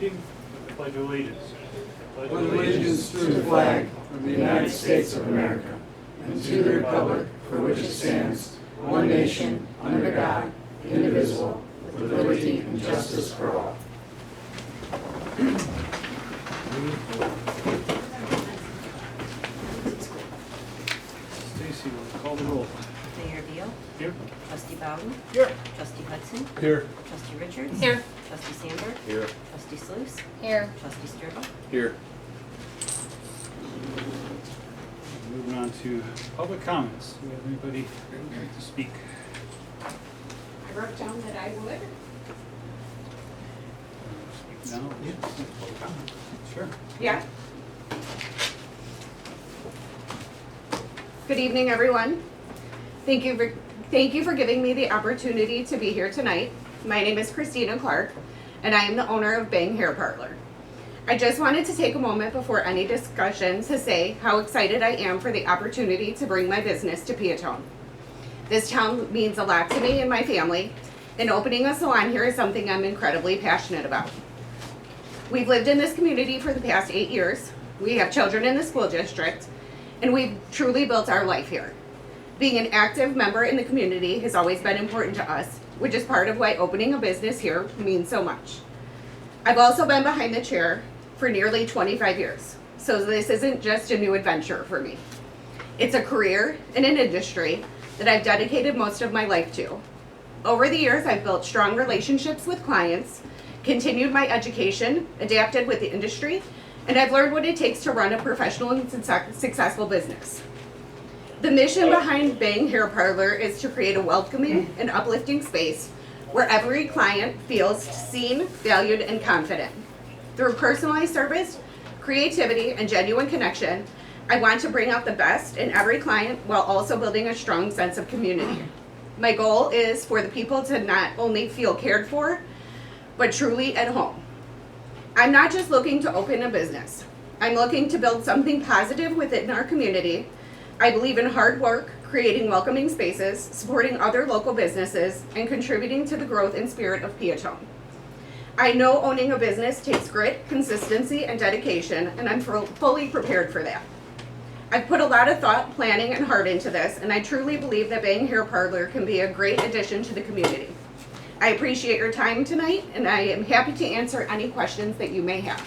With the Pledge of Allegiance. Pledge allegiance to the flag of the United States of America and to the republic for which it stands, one nation, under God, indivisible, with liberty and justice for all. Stacy, will call the roll. Mayor Beal. Here. Trustee Bowden. Here. Trustee Hudson. Here. Trustee Richards. Here. Trustee Sandberg. Here. Trustee Sluse. Here. Trustee Sturgill. Here. Moving on to public comments. Do we have anybody who'd like to speak? I wrote down that I would. Speak now? Yeah. Sure. Yeah. Good evening, everyone. Thank you for giving me the opportunity to be here tonight. My name is Christina Clark, and I am the owner of Bang Hair Parlor. I just wanted to take a moment before any discussion to say how excited I am for the opportunity to bring my business to Peatone. This town means a lot to me and my family, and opening a salon here is something I'm incredibly passionate about. We've lived in this community for the past 8 years. We have children in the school district, and we've truly built our life here. Being an active member in the community has always been important to us, which is part of why opening a business here means so much. I've also been behind the chair for nearly 25 years, so this isn't just a new adventure for me. It's a career in an industry that I've dedicated most of my life to. Over the years, I've built strong relationships with clients, continued my education, adapted with the industry, and I've learned what it takes to run a professional and successful business. The mission behind Bang Hair Parlor is to create a welcoming and uplifting space where every client feels seen, valued, and confident. Through personalized service, creativity, and genuine connection, I want to bring out the best in every client while also building a strong sense of community. My goal is for the people to not only feel cared for, but truly at home. I'm not just looking to open a business. I'm looking to build something positive within our community. I believe in hard work, creating welcoming spaces, supporting other local businesses, and contributing to the growth and spirit of Peatone. I know owning a business takes grit, consistency, and dedication, and I'm fully prepared for that. I've put a lot of thought, planning, and heart into this, and I truly believe that Bang Hair Parlor can be a great addition to the community. I appreciate your time tonight, and I am happy to answer any questions that you may have.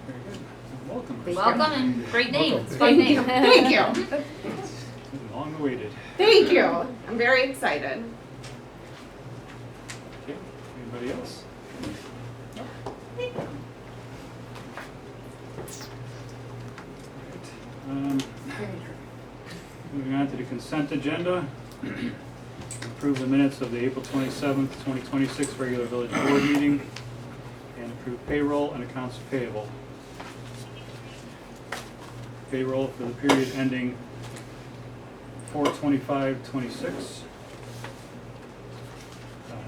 Very good. Welcome. Welcome and great name. Welcome. It's a fun name. Thank you. Long awaited. Thank you. I'm very excited. Okay. Anybody else? Moving on to the consent agenda. Approve the minutes of the April 27th, 2026 regular village board meeting and approve payroll and accounts payable. Payroll for the period ending 4/25/26.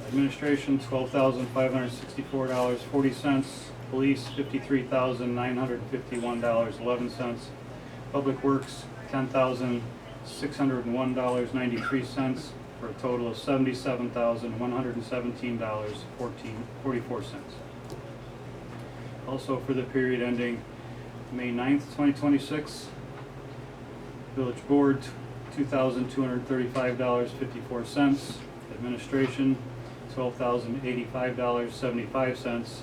Administration $12,564.40. Police $53,951.11. Public Works $10,601.93 for a total of $77,117.44. Also for the period ending May 9th, 2026, Village Board $2,235.54. Administration $12,085.75.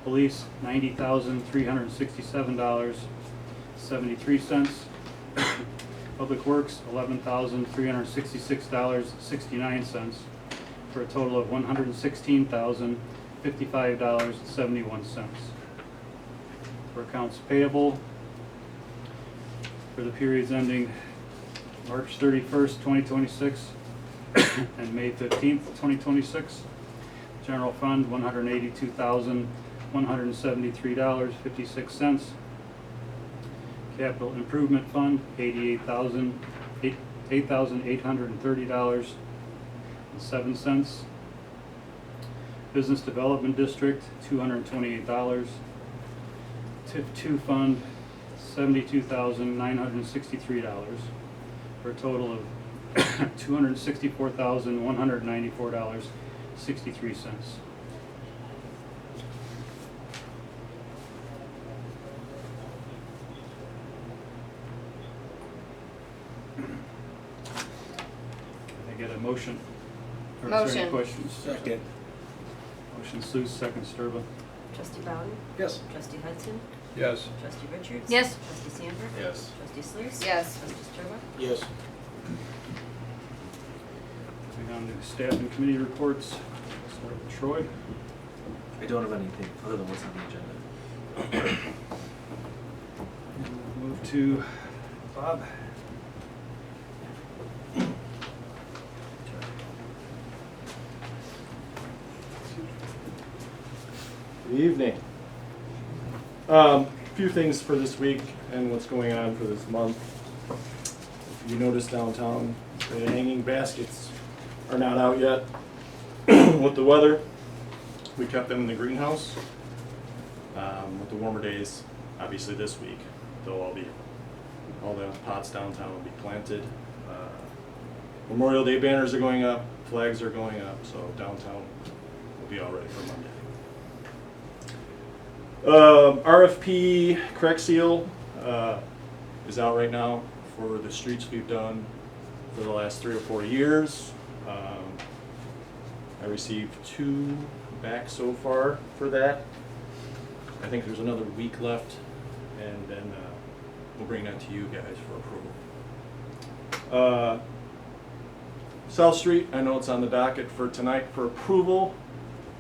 Police $90,367.73. Public Works $11,366.69 for a total of $116,055.71. For accounts payable for the periods ending March 31st, 2026 and May 15th, 2026. General Fund $182,173.56. Capital Improvement Fund $8,830.07. Business Development District $228. TIF 2 Fund $72,963 for a total of $264,194.63. motion? Or is there any Motion. questions? Second. Motion Sluse, second Sturba. Trustee Bowden? Yes. Trustee Hudson? Yes. Trustee Richards? Yes. Trustee Sandberg? Yes. Trustee Sluse? Yes. Trustee Sturba? Yes. Moving on to staff and committee reports. Start with Troy. I don't have anything other than what's on the agenda. And we'll move to Bob. Good evening. A few things for this week and what's going on for this month. If you notice downtown, the hanging baskets are not out yet. With the weather, we kept them in the greenhouse. With the warmer days, obviously this week, all the pots downtown will be planted. Memorial Day banners are going up, flags are going up, so downtown will be all ready for Monday. RFP crack seal is out right now for the streets we've done for the last 3 or 4 years. I received 2 back so far for that. I think there's another week left, and then we'll bring that to you guys for approval. South Street, I know it's on the docket for tonight for approval.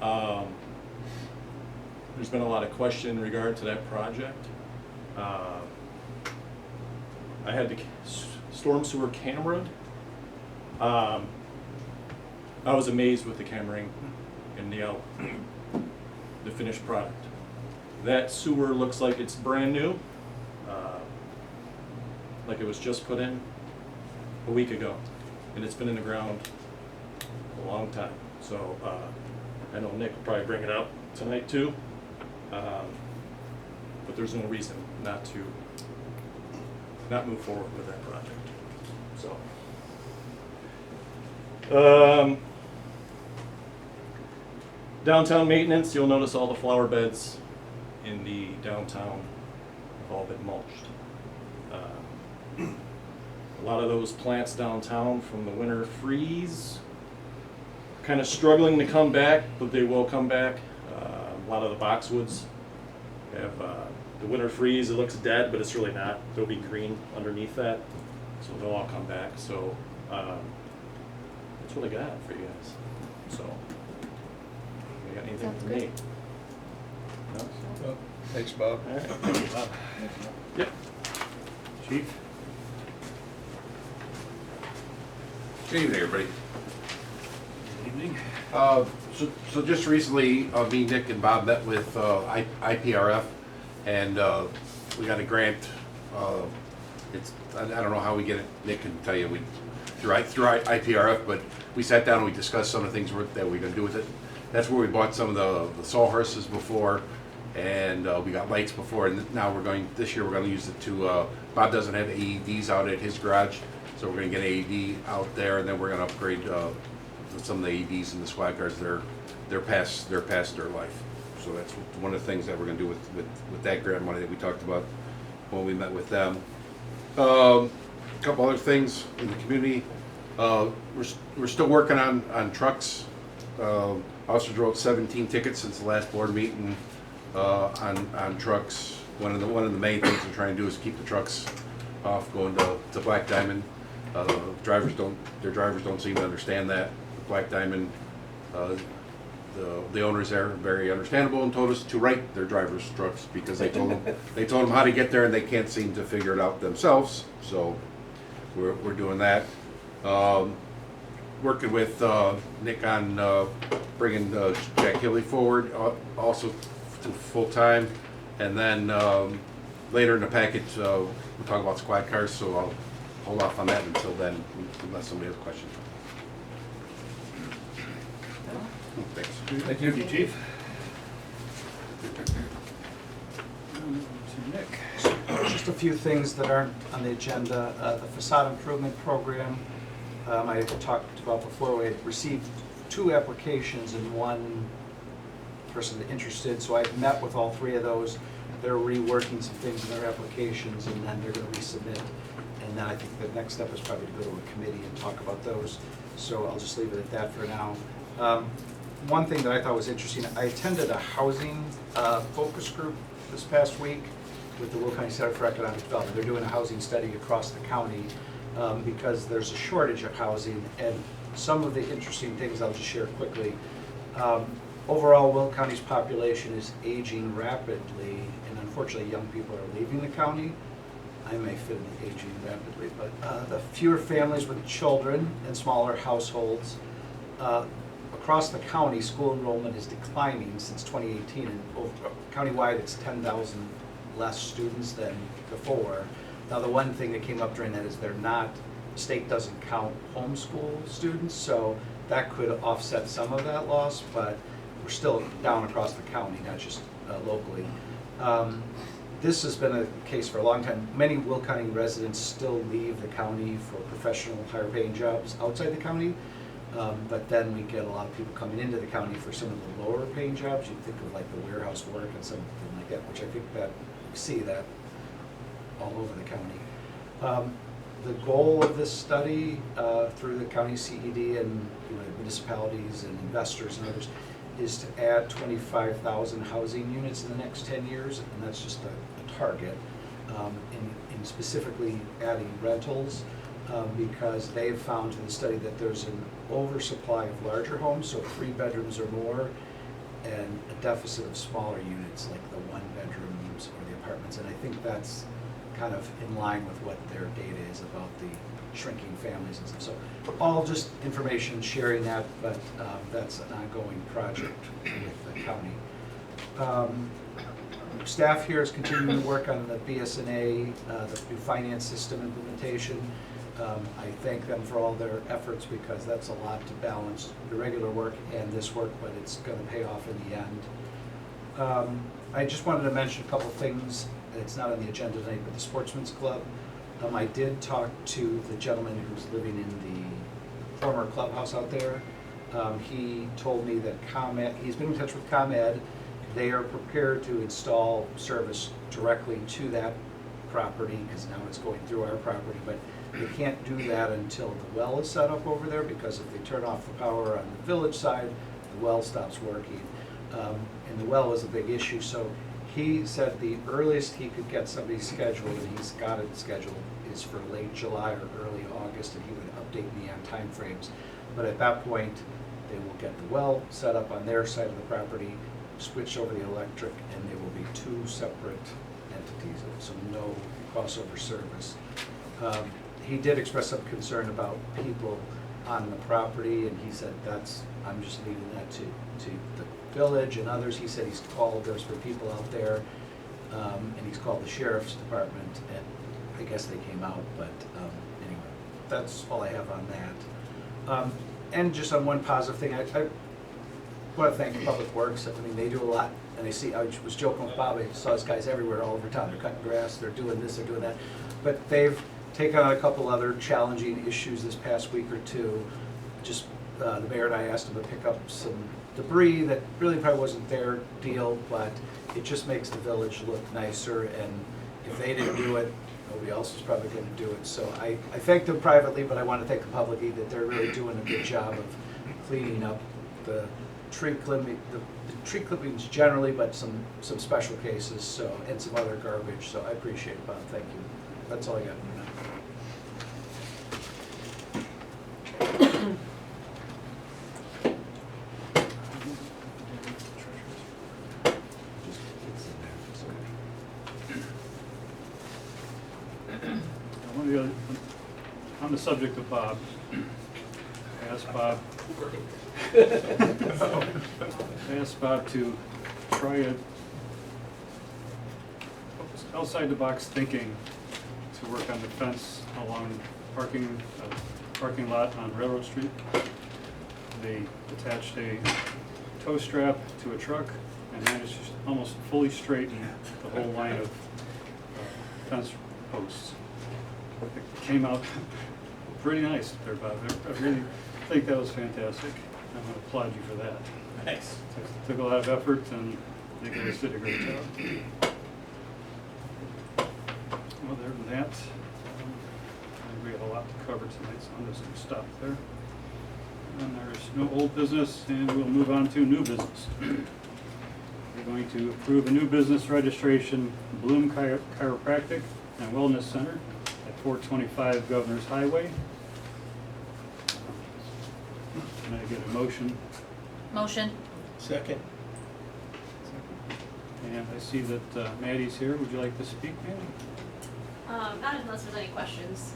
There's been a lot of question in regard to that project. I had the storm sewer cameraed. I was amazed with the cameraing and the finished product. That sewer looks like it's brand new, like it was just put in a week ago, and it's been in the ground a long time. So I know Nick will probably bring it up tonight too. But there's no reason not move forward with that project. So, downtown maintenance, you'll notice all the flower beds in the downtown have all been mulched. A lot of those plants downtown from the winter freeze, kind of struggling to come back, but they will come back. A lot of the boxwoods have the winter freeze. It looks dead, but it's really not. There'll be green underneath that, so they'll all come back. So that's what I got for you guys. So, you got anything Sounds for good. me? No? Thanks, Bob. All right. Thank you, Bob. Yep. Chief. Good evening, everybody. Good evening. So just recently, me, Nick, and Bob met with IPRF, and we got a grant. I don't know how we get it. Nick can tell you. Through IPRF, but we sat down and we discussed some of the things that we're going to do with it. That's where we bought some of the sawhorses before, and we got lights before, and now this year we're going to use it to. Bob doesn't have AEDs out at his garage, so we're going to get AED out there, and then we're going to upgrade some of the AEDs in the squad cars. They're past their life. So that's one of the things that we're going to do with that grant money that we talked about when we met with them. A couple other things in the community. We're still working on trucks. Officers wrote 17 tickets since the last board meeting on trucks. One of the main things we're trying to do is keep the trucks off going to Black Diamond. Their drivers don't seem to understand that. Black Diamond, the owners there are very understandable and told us to write their drivers' trucks because they told them how to get there and they can't seem to figure it out themselves. So we're doing that. Working with Nick on bringing Jack Hilly forward, also to full time, and then later in the package we'll talk about squad cars. So I'll hold off on that until then, unless somebody has a question. Thanks. Thank you, Chief. To Nick. Just a few things that aren't on the agenda. The facade improvement program, I talked about before, we had received 2 applications and 1 person interested, so I met with all 3 of those. They're reworking some things in their applications, and then they're going to resubmit. And then I think the next step is probably to go to a committee and talk about those. so I'll just leave it at that for now. One thing that I thought was interesting, I attended a housing focus group this past week with the Will County Center for Economic Development. They're doing a housing study across the county because there's a shortage of housing, and some of the interesting things I'll just share quickly. Overall, Will County's population is aging rapidly, and unfortunately, young people are leaving the county. I may fit in aging rapidly, but the fewer families with children and smaller households. Across the county, school enrollment is declining since 2018, and countywide it's 10,000 less students than before. Now, the one thing that came up during that is the state doesn't count homeschool students, so that could offset some of that loss, but we're still down across the county, not just locally. This has been a case for a long time. Many Will County residents still leave the county for professional, higher paying jobs outside the county. But then we get a lot of people coming into the county for some of the lower paying jobs. You think of like the warehouse work and something like that, which I think that we see that all over the county. The goal of this study through the county CED and municipalities and investors and others is to add 25,000 housing units in the next 10 years, and that's just a target, in specifically adding rentals. Because they've found in the study that there's an oversupply of larger homes, so 3 bedrooms or more, and a deficit of smaller units like the 1 bedrooms or the apartments. And I think that's kind of in line with what their data is about the shrinking families and stuff. So all just information sharing that, but that's an ongoing project with the county. Staff here is continuing to work on the BSNA, the new finance system implementation. I thank them for all their efforts because that's a lot to balance the regular work and this work, but it's going to pay off in the end. I just wanted to mention a couple things. It's not on the agenda tonight, but the Sportsman's Club. I did talk to the gentleman who's living in the former clubhouse out there. He told me that ComEd, he's been in touch with ComEd. They are prepared to install service directly to that property because now it's going through our property, but they can't do that until the well is set up over there, because if they turn off the power on the village side, the well stops working. And the well was a big issue, so he said the earliest he could get somebody scheduled, and he's got it scheduled, is for late July or early August, and he would update me on timeframes. But at that point, they will get the well set up on their side of the property, switch over the electric, and they will be 2 separate entities, so no crossover service. He did express some concern about people on the property, and he said I'm just leaving that to the village and others. He said he's called, there's been people out there, and he's called the sheriff's department, and I guess they came out, but anyway, that's all I have on that. And just on one positive thing, I want to thank Public Works. I mean, they do a lot, and I was joking with Bob, I saw these guys everywhere all over town. They're cutting grass, they're doing this, they're doing that, but they've taken on a couple other challenging issues this past week or two. Just the mayor and I asked them to pick up some debris that really probably wasn't their deal, but it just makes the village look nicer, and if they didn't do it, nobody else was probably going to do it. So I thank them privately, but I want to thank them publicly that they're really doing a good job of cleaning up the tree clippings generally, but some special cases, so, and some other garbage. So I appreciate it, Bob. Thank you. That's all I got for now. On the subject of Bob, I asked Bob to try it outside the box thinking to work on the fence along parking lot on Railroad Street. They attached a tow strap to a truck and managed to almost fully straighten the whole line of fence posts. It came out pretty nice there, Bob. I really think that was fantastic. I'm going to applaud you for that. Thanks. Took a lot of effort, and I think you guys did a great job. Other than that, I think we have a lot to cover tonight, so I'm just going to stop there. And there's no old business, and we'll move on to new business. We're going to approve a new business registration, Bloom Chiropractic and Wellness Center at 425 Governor's Highway. Can I get a motion? Motion. Second. And I see that Maddie's here. Would you like to speak, Maddie? Not unless there's any questions.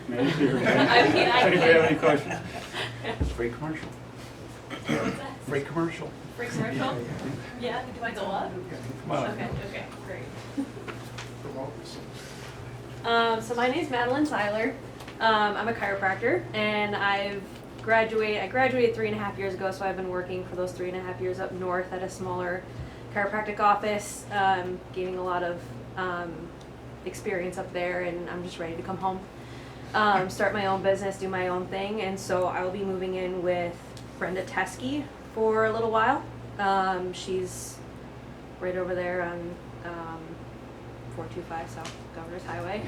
Maddie's here. I mean, I Anybody can- have any questions? Free commercial. What's that? Free commercial. Free commercial? Yeah, do I go up? Come on. Okay, great. So my name's Madeline Tyler. I'm a chiropractor, and I graduated 3.5 years ago, so I've been working for those 3.5 years up north at a smaller chiropractic office, gaining a lot of experience up there, and I'm just ready to come home, start my own business, do my own thing, and so I will be moving in with Brenda Teskey for a little while. She's right over there on 425 South Governor's Highway.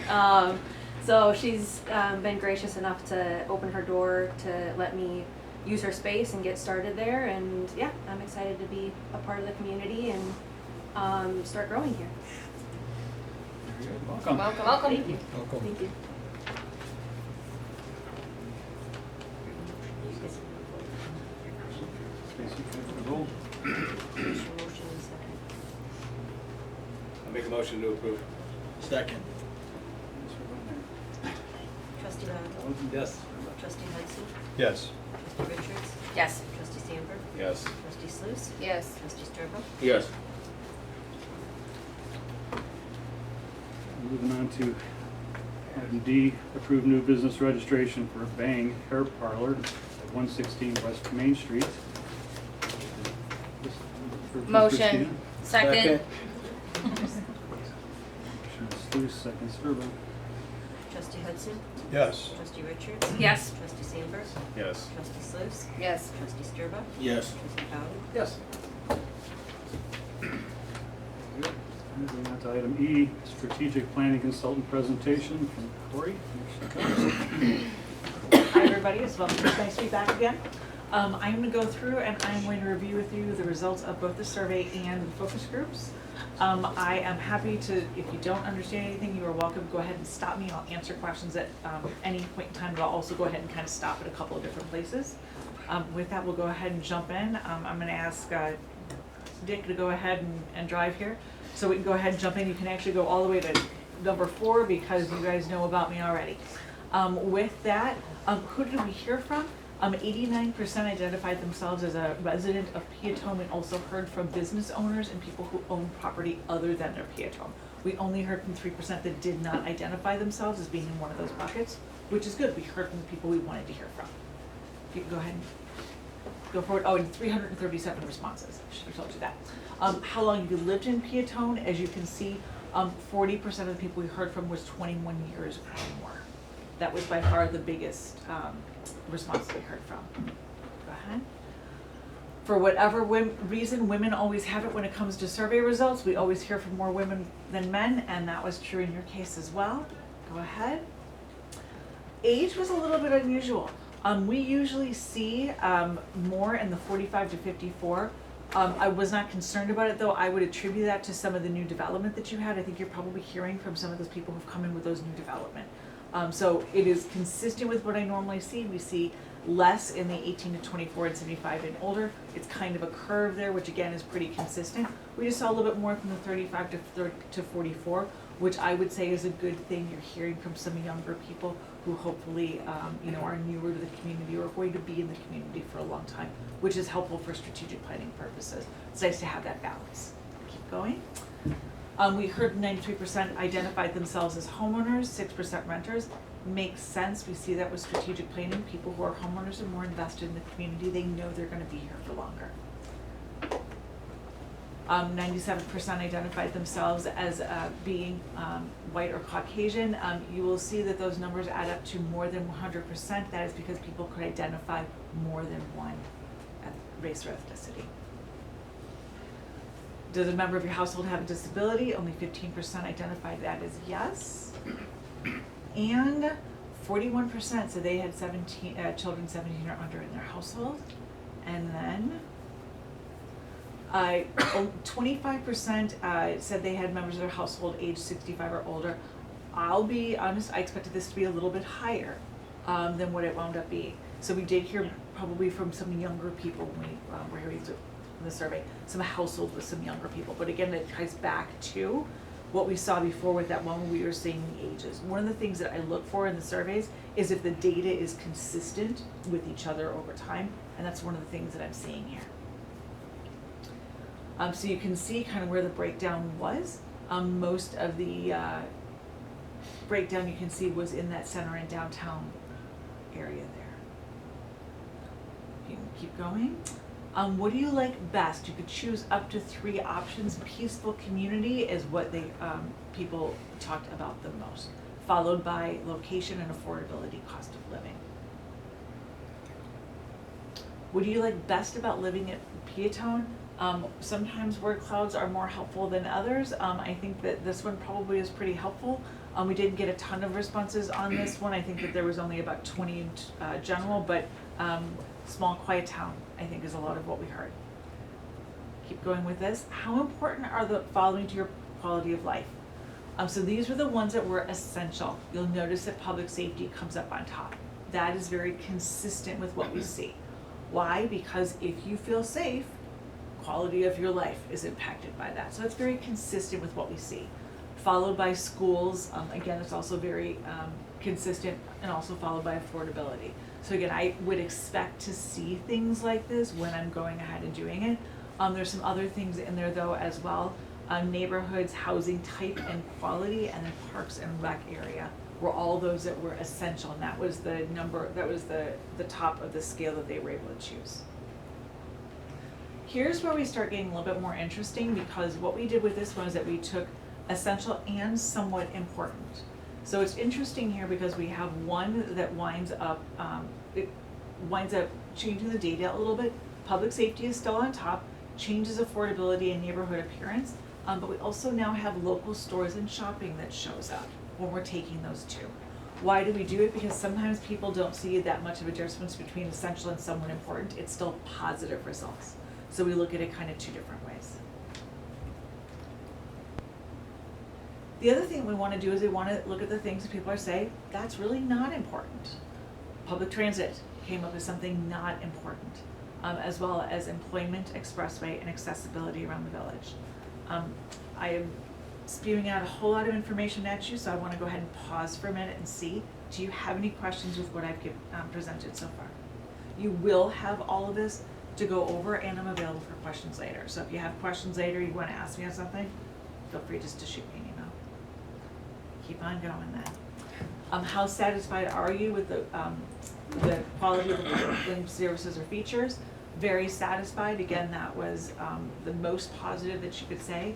So she's been gracious enough to open her door to let me use her space and get started there, and yeah, I'm excited to be a part of the community and start growing here. Very good. Welcome. Welcome. Thank you. Welcome. Thank you. Stacy, can I have the roll? Motion and second. I make a motion to approve. Second. Trustee Bowden? Yes. Trustee Hudson? Yes. Trustee Richards? Yes. Trustee Sandberg? Yes. Trustee Sluse? Yes. Trustee Sturba? Yes. Moving on to item D, approve new business registration for Bang Hair Parlor at 116 West Main Street. Motion. Christina. Second. Motion is Sluse, second Sturba. Trustee Hudson? Yes. Trustee Richards? Yes. Trustee Sandberg? Yes. Trustee Sluse? Yes. Trustee Sturba? Yes. Trustee Bowden? Yes. Moving on to item E, strategic planning consultant presentation from Corey. Hi, everybody. It's nice to be back again. I'm going to go through and I'm going to review with you the results of both the survey and the focus groups. I am happy to, if you don't understand anything, you are welcome to go ahead and stop me. I'll answer questions at any point in time, but I'll also go ahead and kind of stop at a couple of different places. With that, we'll go ahead and jump in. I'm going to ask Dick to go ahead and drive here. So we can go ahead and jump in. You can actually go all the way to number 4 because you guys know about me already. With that, who did we hear from? 89% identified themselves as a resident of Peatone and also heard from business owners and people who own property other than their Peatone. We only heard from 3% that did not identify themselves as being in one of those buckets, which is good. We heard from the people we wanted to hear from. You can go ahead and go forward. Oh, and 337 responses. I should have told you that. How long have you lived in Peatone? As you can see, 40% of the people we heard from was 21 years or more. That was by far the biggest response that we heard from. Go ahead. For whatever reason, women always have it when it comes to survey results. We always hear from more women than men, and that was true in your case as well. Go ahead. Age was a little bit unusual. We usually see more in the 45 to 54. I was not concerned about it, though. I would attribute that to some of the new development that you had. I think you're probably hearing from some of those people who've come in with those new development. So it is consistent with what I normally see. We see less in the 18 to 24 and 75 and older. It's kind of a curve there, which again is pretty consistent. We just saw a little bit more from the 35 to 44, which I would say is a good thing. You're hearing from some younger people who hopefully are newer to the community or are going to be in the community for a long time, which is helpful for strategic planning purposes. It's nice to have that balance. Keep going. We heard 93% identified themselves as homeowners, 6% renters. Makes sense. We see that with strategic planning. People who are homeowners are more invested in the community. They know they're going to be here for longer. 97% identified themselves as being white or Caucasian. You will see that those numbers add up to more than 100%. That is because people could identify more than one race or ethnicity. Does a member of your household have a disability? Only 15% identified that as yes. And 41% said they had 17 children 17 or under in their household, and then 25% said they had members of their household aged 65 or older. I'll be honest, I expected this to be a little bit higher than what it wound up being. So we did hear probably from some younger people when we were hearing in the survey, some households with some younger people. But again, it ties back to what we saw before with that one when we were seeing the ages. One of the things that I look for in the surveys is if the data is consistent with each other over time, and that's one of the things that I'm seeing here. So you can see kind of where the breakdown was. Most of the breakdown you can see was in that center and downtown area there. You can keep going. What do you like best? You could choose up to 3 options. Peaceful community is what they people talked about the most, followed by location and affordability, cost of living. What do you like best about living at Peatone? Sometimes word clouds are more helpful than others. I think that this one probably is pretty helpful. We didn't get a ton of responses on this one. I think that there was only about 20 in general, but small, quiet town, I think, is a lot of what we heard. Keep going with this. How important are the following to your quality of life? So these were the ones that were essential. You'll notice that public safety comes up on top. That is very consistent with what we see. Why? Because if you feel safe, quality of your life is impacted by that. So it's very consistent with what we see. Followed by schools, again, it's also very consistent, and also followed by affordability. So again, I would expect to see things like this when I'm going ahead and doing it. There's some other things in there though as well. Neighborhoods, housing type and quality, and then parks and rec area were all those that were essential, and that was the number, that was the top of the scale that they were able to choose. Here's where we start getting a little bit more interesting, because what we did with this one is that we took essential and somewhat important. So it's interesting here because we have one that winds up changing the data a little bit. Public safety is still on top, changes affordability and neighborhood appearance, but we also now have local stores and shopping that shows up when we're taking those two. Why do we do it? Because sometimes people don't see that much of a difference between essential and somewhat important. It's still positive results. So we look at it kind of 2 different ways. The other thing we want to do is we want to look at the things that people are saying, that's really not important. Public transit came up as something not important, as well as employment, expressway, and accessibility around the village. I am spewing out a whole lot of information at you, so I want to go ahead and pause for a minute and see, do you have any questions with what I've presented so far? You will have all of this to go over, and I'm available for questions later. So if you have questions later, you want to ask me on something, feel free just to shoot me an email. Keep on going then. How satisfied are you with the quality of the services or features? Very satisfied. Again, that was the most positive that you could say.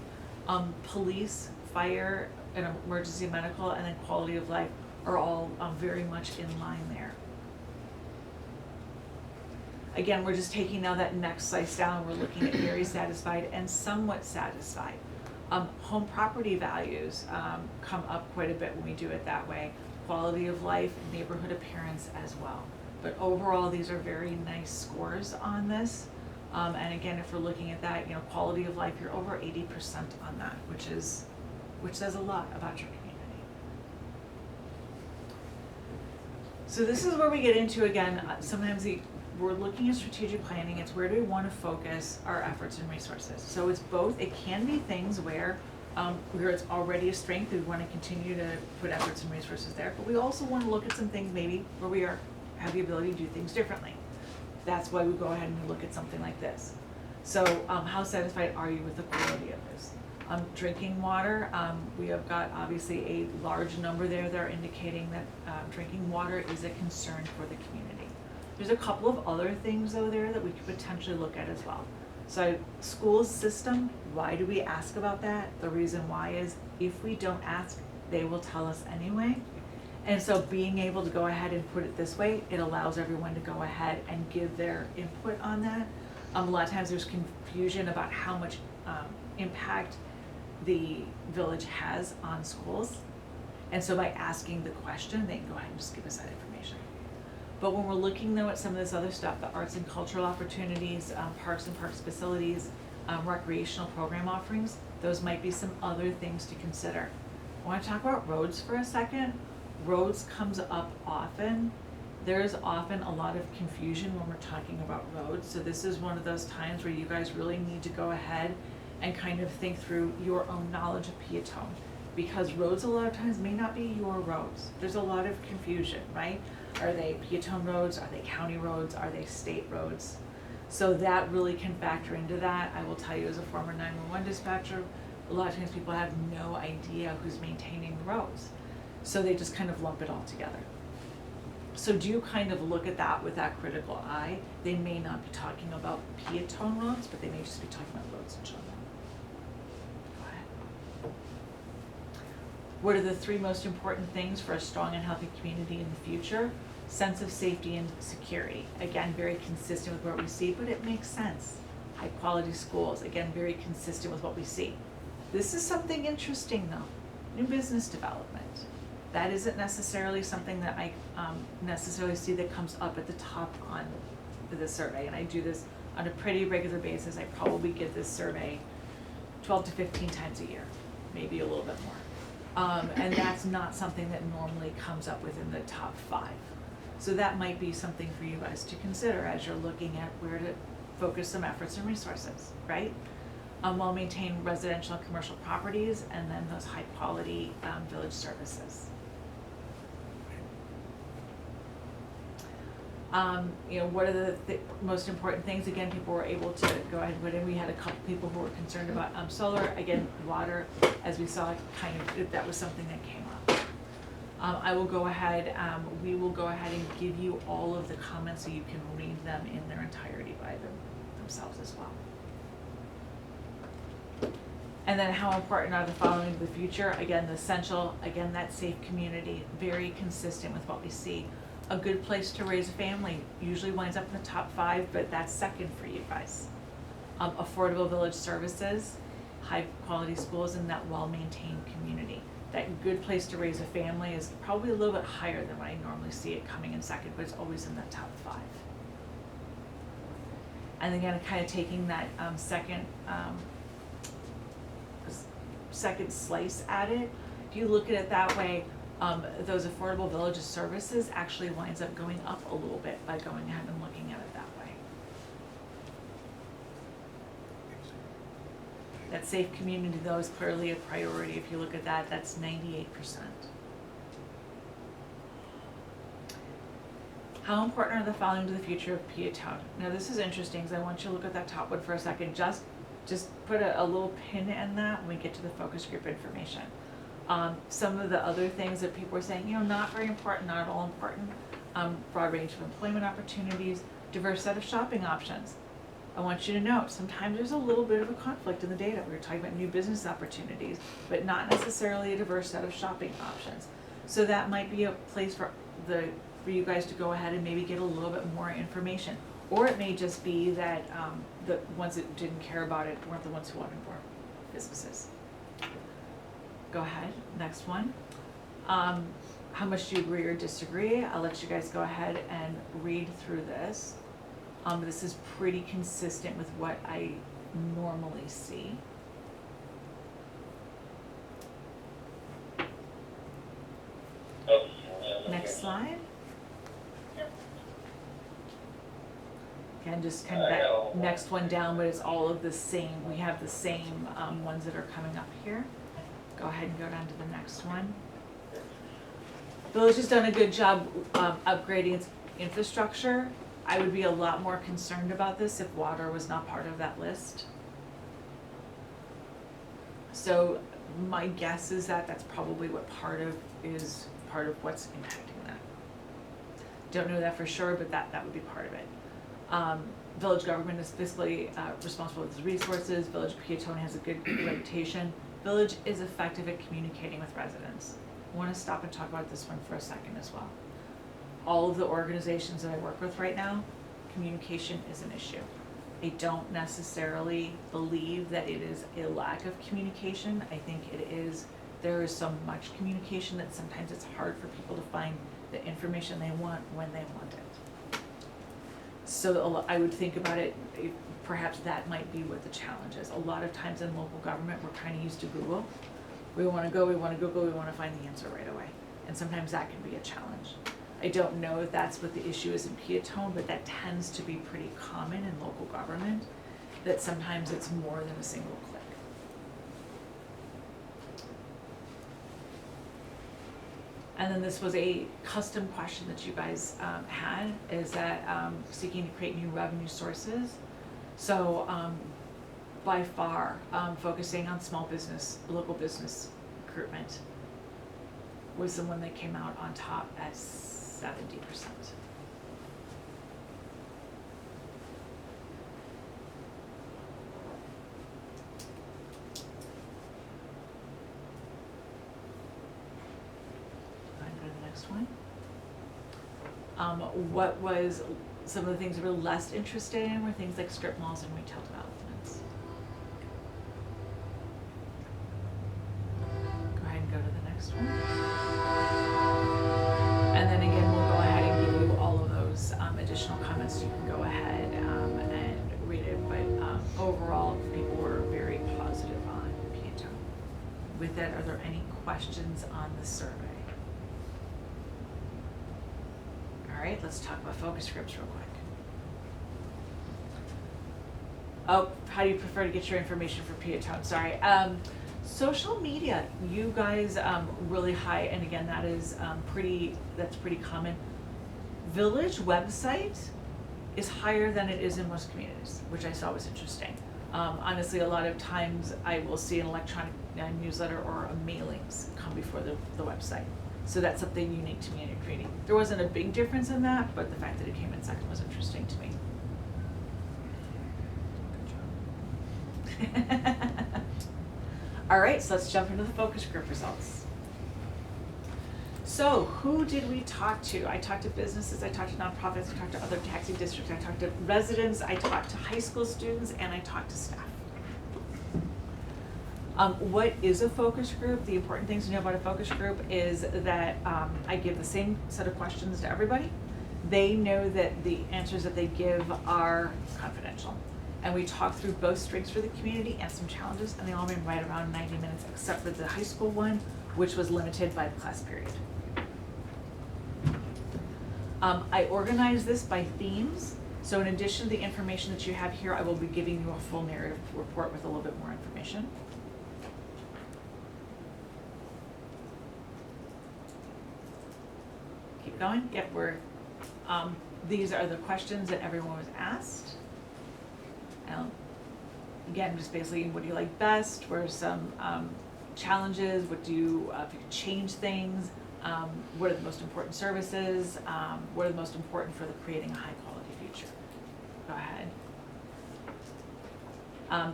Police, fire, and emergency medical, and then quality of life are all very much in line there. Again, we're just taking now that next slice down. We're looking at very satisfied and somewhat satisfied. Home property values come up quite a bit when we do it that way. Quality of life, neighborhood appearance as well. But overall, these are very nice scores on this. And again, if we're looking at that, you know, quality of life, you're over 80% on that, which says a lot about your community. So this is where we get into, again, sometimes we're looking at strategic planning. It's where do we want to focus our efforts and resources. So it's both. It can be things where it's already a strength, we want to continue to put efforts and resources there, but we also want to look at some things maybe where we have the ability to do things differently. That's why we go ahead and look at something like this. So how satisfied are you with the quality of this? Drinking water, we have got obviously a large number there that are indicating that drinking water is a concern for the community. There's a couple of other things though there that we could potentially look at as well. So school system, why do we ask about that? The reason why is if we don't ask, they will tell us anyway. And so being able to go ahead and put it this way, it allows everyone to go ahead and give their input on that. A lot of times there's confusion about how much impact the village has on schools. And so by asking the question, they can go ahead and just give us that information. But when we're looking though at some of this other stuff, the arts and cultural opportunities, parks and parks facilities, recreational program offerings, those might be some other things to consider. I wanna talk about roads for a second. Roads comes up often. There is often a lot of confusion when we're talking about roads, so this is one of those times where you guys really need to go ahead and kind of think through your own knowledge of Peatone. Because roads a lot of times may not be your roads. There's a lot of confusion, right? Are they Peatone roads? Are they county roads? Are they state roads? So that really can factor into that. I will tell you as a former 911 dispatcher, a lot of times people have no idea who's maintaining the roads. So they just kind of lump it all together. So do kind of look at that with that critical eye. They may not be talking about Peatone roads, but they may just be talking about roads in general. Go ahead. What are the 3 most important things for a strong and healthy community in the future? Sense of safety and security. Again, very consistent with what we see, but it makes sense. High quality schools, again, very consistent with what we see. This is something interesting though, new business development. That isn't necessarily something that I necessarily see that comes up at the top on the survey, and I do this on a pretty regular basis. I probably get this survey 12 to 15 times a year, maybe a little bit more. And that's not something that normally comes up within the top 5. So that might be something for you guys to consider as you're looking at where to focus some efforts and resources, right? While maintaining residential and commercial properties, and then those high quality village services. You know, what are the most important things? Again, people were able to go ahead and put in. We had a couple people who were concerned about solar. Again, water, as we saw, kind of that was something that came up. I will go ahead. We will go ahead and give you all of the comments so you can read them in their entirety by themselves as well. And then how important are the following to the future? Again, the essential. Again, that safe community, very consistent with what we see. A good place to raise a family usually winds up in the top 5, but that's second for you guys. Affordable village services, high quality schools, and that well-maintained community. That good place to raise a family is probably a little bit higher than what I normally see it coming in second, but it's always in that top 5. And again, kind of taking that second slice at it, if you look at it that way, those affordable villages services actually winds up going up a little bit by going ahead and looking at it that way. That safe community though is clearly a priority. If you look at that, that's 98%. How important are the following to the future of Peatone? Now this is interesting because I want you to look at that top one for a second. Just put a little pin in that when we get to the focus group information. Some of the other things that people are saying, you know, not very important, not at all important. Broad range of employment opportunities, diverse set of shopping options. I want you to note, sometimes there's a little bit of a conflict in the data. We were talking about new business opportunities, but not necessarily a diverse set of shopping options. So that might be a place for you guys to go ahead and maybe get a little bit more information. Or it may just be that the ones that didn't care about it weren't the ones who wanted more businesses. Go ahead, next one. How much do you agree or disagree? I'll let you guys go ahead and read through this. This is pretty consistent with what I normally see. Next slide. Again, just kind of that next one down, but it's all of the same. We have the same ones that are coming up here. Go ahead and go down to the next one. Village has done a good job upgrading its infrastructure. I would be a lot more concerned about this if water was not part of that list. So my guess is that that's probably what part of what's impacting that. Don't know that for sure, but that would be part of it. Village government is fiscally responsible with its resources. Village of Peatone has a good reputation. Village is effective at communicating with residents. I want to stop and talk about this one for a second as well. All of the organizations that I work with right now, communication is an issue. I don't necessarily believe that it is a lack of communication. I think it is there is so much communication that sometimes it's hard for people to find the information they want when they want it. So I would think about it, perhaps that might be what the challenge is. A lot of times in local government, we're kind of used to Google. We want to go, we want to Google, we want to find the answer right away. And sometimes that can be a challenge. I don't know if that's what the issue is in Peatone, but that tends to be pretty common in local government, that sometimes it's more than a single click. And then this was a custom question that you guys had, is that seeking to create new revenue sources. So by far, focusing on small business, local business recruitment was the one that came out on top at 70%. Next one. What was some of the things we were less interested in were things like strip malls and retail developments. Go ahead and go to the next one. And then again, we'll go ahead and give you all of those additional comments. You can go ahead and read it, but overall, people were very positive on Peatone. With that, are there any questions on the survey? All right, let's talk about focus groups real quick. Oh, how do you prefer to get your information for Peatone? Sorry. Social media, you guys really high, and again, that is that's pretty common. Village website is higher than it is in most communities, which I saw was interesting. Honestly, a lot of times I will see an electronic newsletter or a mailings come before the website. So that's something unique to me in your community. There wasn't a big difference in that, but the fact that it came in second was interesting to me. Good job. All right, so let's jump into the focus group results. So who did we talk to? I talked to businesses, I talked to nonprofits, I talked to other taxi districts, I talked to residents, I talked to high school students, and I talked to staff. What is a focus group? The important things to know about a focus group is that I give the same set of questions to everybody. They know that the answers that they give are confidential. And we talk through both strengths for the community and some challenges, and they all ran right around 90 minutes, except for the high school one, which was limited by the class period. I organize this by themes. So in addition to the information that you have here, I will be giving you a full narrative report with a little bit more information. Keep going. Yep, these are the questions that everyone was asked. Again, just basically, what do you like best? What are some challenges? What do you, if you could change things? What are the most important services? What are the most important for creating a high quality future? Go ahead.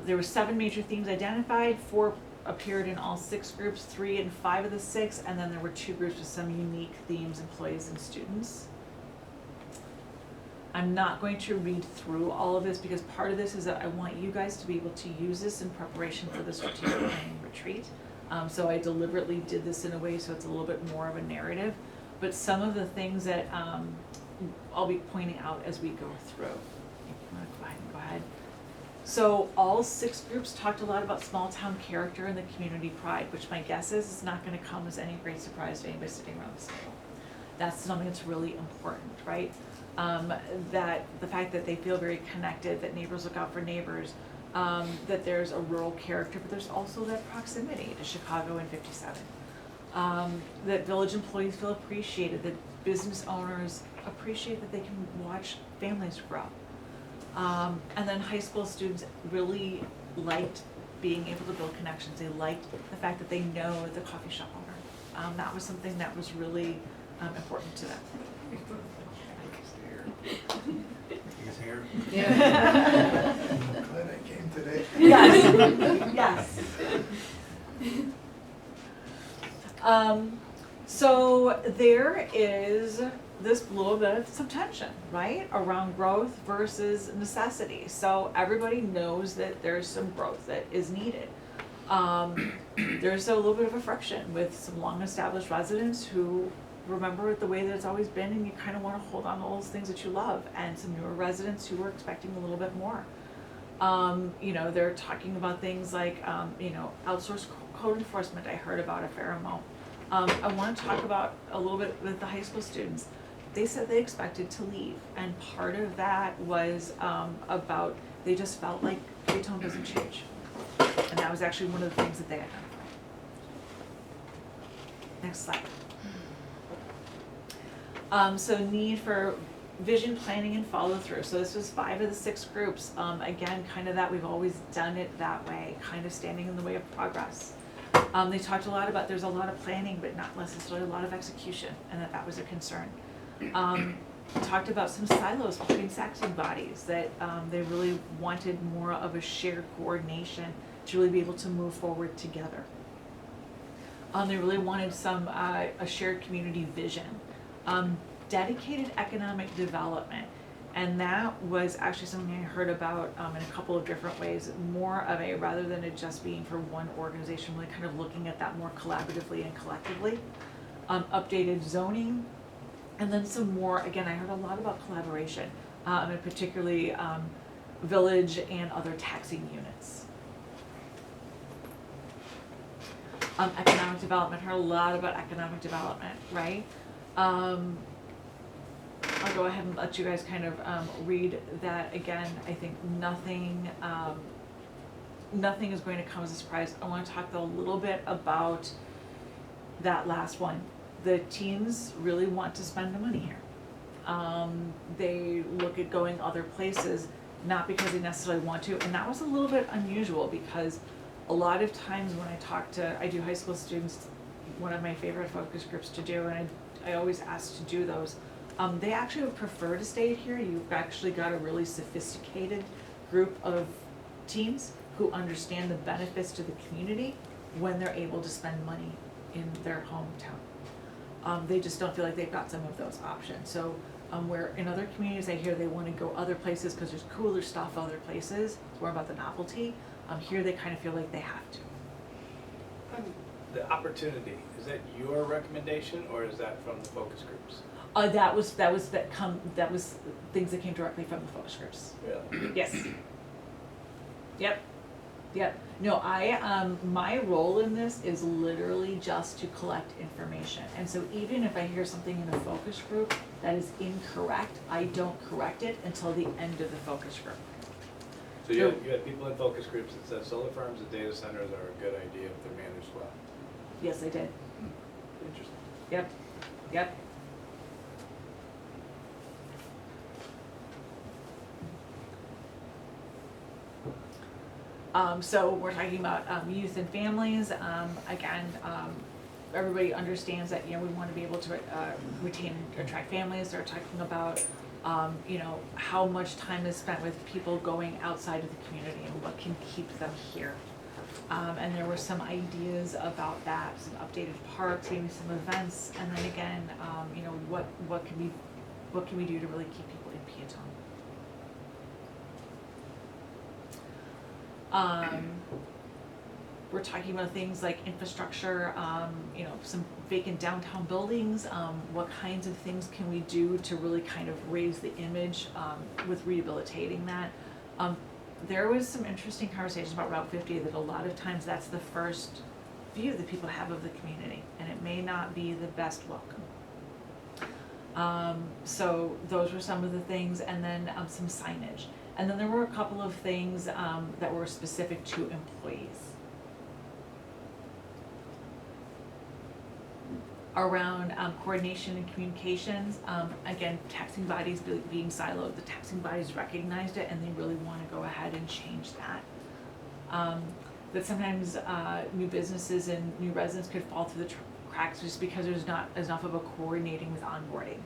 There were 7 major themes identified. 4 appeared in all 6 groups, 3 in 5 of the 6, and then there were 2 groups with some unique themes, employees and students. I'm not going to read through all of this because part of this is that I want you guys to be able to use this in preparation for the strategic planning retreat. So I deliberately did this in a way so it's a little bit more of a narrative, but some of the things that I'll be pointing out as we go through. Go ahead. So all 6 groups talked a lot about small town character and the community pride, which my guess is not going to come as any great surprise to anybody sitting around this table. That's something that's really important, right? That the fact that they feel very connected, that neighbors look out for neighbors, that there's a rural character, but there's also that proximity to Chicago and 57. That village employees feel appreciated, that business owners appreciate that they can watch families grow. And then high school students really liked being able to build connections. They liked the fact that they know the coffee shop owner. That was something that was really important to them. He's here. Yeah. I'm glad I came today. Yes. Yes. So there is this little bit of some tension, right, around growth versus necessity. So everybody knows that there's some growth that is needed. There's a little bit of a friction with some long-established residents who remember it the way that it's always been, and you kind of want to hold on to all those things that you love, and some newer residents who are expecting a little bit more. You know, they're talking about things like, you know, outsourced code enforcement. I heard about a fair amount. I want to talk about a little bit with the high school students. They said they expected to leave, and part of that was about they just felt like Daytona doesn't change, and that was actually one of the things that they identified. Next slide. So need for vision planning and follow through. So this was 5 of the 6 groups. Again, kind of that we've always done it that way, kind of standing in the way of progress. They talked a lot about there's a lot of planning, but not necessarily a lot of execution, and that was a concern. Talked about some silos between taxing bodies, that they really wanted more of a shared coordination to really be able to move forward together. They really wanted some a shared community vision. Dedicated economic development, and that was actually something I heard about in a couple of different ways, more of a, rather than it just being for one organization, really kind of looking at that more collaboratively and collectively. Updated zoning, and then some more, again, I heard a lot about collaboration, and particularly village and other taxing units. Economic development, heard a lot about economic development, right? I'll go ahead and let you guys kind of read that again. I think nothing is going to come as a surprise. I want to talk though a little bit about that last one. The teens really want to spend the money here. They look at going other places, not because they necessarily want to, and that was a little bit unusual because a lot of times when I do high school students, one of my favorite focus groups to do, and I always ask to do those. They actually would prefer to stay here. You've actually got a really sophisticated group of teens who understand the benefits to the community when they're able to spend money in their hometown. They just don't feel like they've got some of those options. So where in other communities I hear they want to go other places because there's cooler stuff other places, it's more about the novelty. Here they kind of feel like they have to. The opportunity, is that your recommendation or is that from the focus groups? That was things that came directly from the focus groups. Really? Yes. Yep. No, my role in this is literally just to collect information. And so even if I hear something in a focus group that is incorrect, I don't correct it until the end of the focus group. So you had people in focus groups that said solar farms and data centers are a good idea if they're managed well. Yes, I did. Interesting. Yep. So we're talking about youth and families. Again, everybody understands that, you know, we want to be able to retain and attract families. They're talking about, you know, how much time is spent with people going outside of the community and what can keep them here. And there were some ideas about that, some updated parks, maybe some events, and then again, you know, what can we do to really keep people in Peatone? We're talking about things like infrastructure, you know, some vacant downtown buildings, what kinds of things can we do to really kind of raise the image with rehabilitating that. There was some interesting conversations about Route 50 that a lot of times that's the first view that people have of the community, and it may not be the best welcome. So those were some of the things, and then some signage. And then there were a couple of things that were specific to employees. Around coordination and communications, again, taxing bodies being siloed, the taxing bodies recognized it and they really want to go ahead and change that. That sometimes new businesses and new residents could fall through the cracks just because there's not enough of a coordinating with onboarding.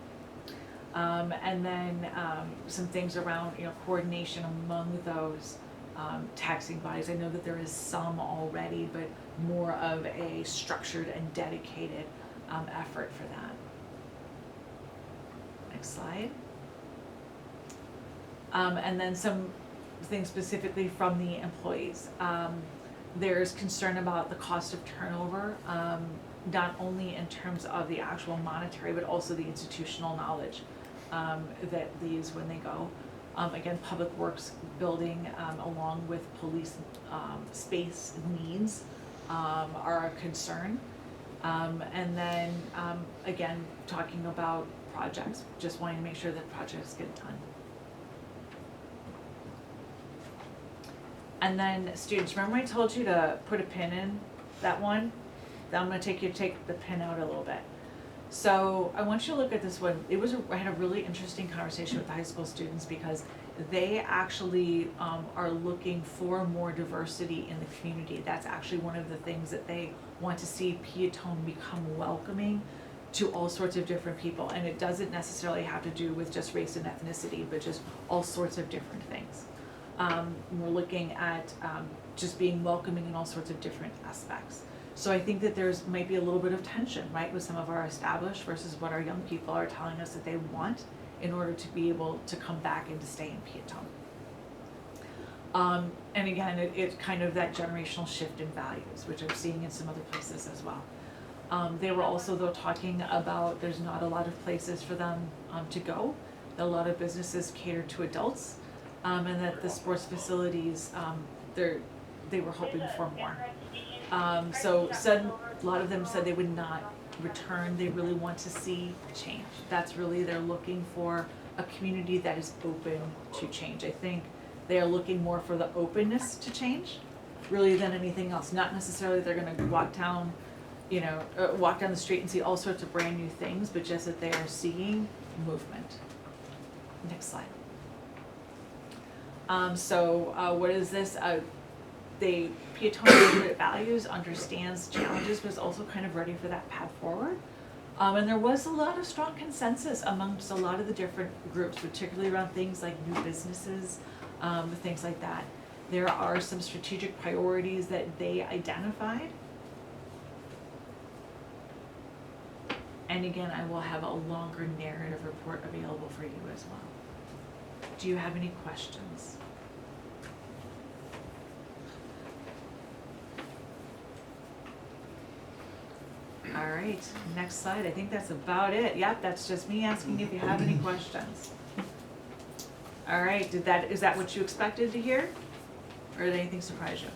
And then some things around, you know, coordination among those taxing bodies. I know that there is some already, but more of a structured and dedicated effort for that. Next slide. And then some things specifically from the employees. there's concern about the cost of turnover, not only in terms of the actual monetary, but also the institutional knowledge that leaves when they go. Again, Public Works building, along with police space needs are a concern. And then, again, talking about projects, just wanting to make sure that projects get done. And then students, remember I told you to put a pin in that one? Then I'm gonna take the pin out a little bit. So I want you to look at this one. I had a really interesting conversation with the high school students because they actually are looking for more diversity in the community. That's actually one of the things that they want to see Peatone become welcoming to all sorts of different people. And it doesn't necessarily have to do with just race and ethnicity, but just all sorts of different things. We're looking at just being welcoming in all sorts of different aspects. So I think that there's might be a little bit of tension, right, with some of our established versus what our young people are telling us that they want in order to be able to come back and to stay in Peatone. And again, it's kind of that generational shift in values, which I'm seeing in some other places as well. They were also, though, talking about there's not a lot of places for them to go. A lot of businesses cater to adults, and that the sports facilities, they were hoping for more. So a lot of them said they would not return. They really want to see change. That's really, they're looking for a community that is open to change. I think they are looking more for the openness to change, really, than anything else. Not necessarily they're gonna walk down the street and see all sorts of brand new things, but just that they are seeing movement. Next slide. What is this? Peatone values, understands challenges, but is also kind of ready for that path forward. And there was a lot of strong consensus amongst a lot of the different groups, particularly around things like new businesses, things like that. There are some strategic priorities that they identified. And again, I will have a longer narrative report available for you as well. Do you have any questions? All right, next slide. I think that's about it. Yep, that's just me asking if you have any questions. All right, is that what you expected to hear? Or did anything surprise you?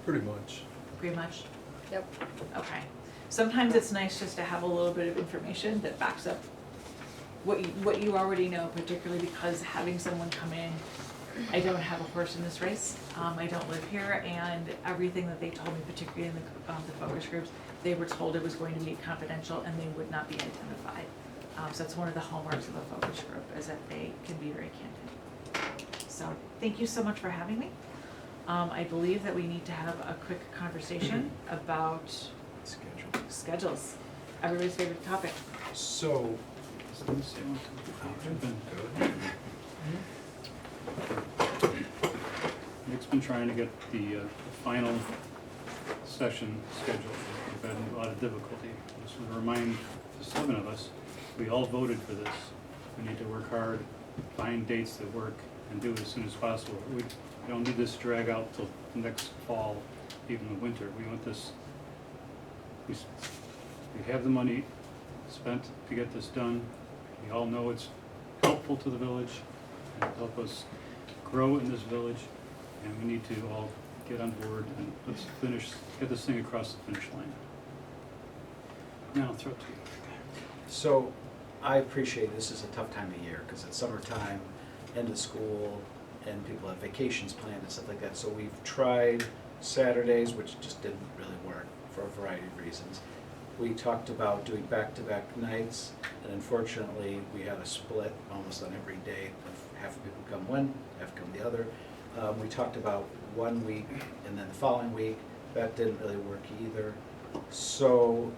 Pretty much. Pretty much? Yep. Okay. Sometimes it's nice just to have a little bit of information that backs up what you already know, particularly because having someone come in, I don't have a horse in this race. I don't live here, and everything that they told me, particularly in the focus groups, they were told it was going to be confidential and they would not be identified. So that's one of the hallmarks of a focus group, is that they can be very candid. So thank you so much for having me. I believe that we need to have a quick conversation about schedules. Everybody's favorite topic. So, Nick's been trying to get the final session scheduled. We've had a lot of difficulty. Just want to remind the 7 of us, we all voted for this. We need to work hard, find dates that work, and do it as soon as possible. We don't need this to drag out till next fall, even the winter. We want this, we have the money spent to get this done. We all know it's helpful to the village and help us grow in this village, and we need to all get on board and let's get this thing across the finish line. Now I'll throw it to you. So I appreciate this is a tough time of year because it's summertime, end of school, and people have vacations planned and stuff like that. So we've tried Saturdays, which just didn't really work for a variety of reasons. We talked about doing back-to-back nights, and unfortunately, we had a split almost on every day. Half of people come one, half come the other. We talked about 1 week and then the following week. That didn't really work either. So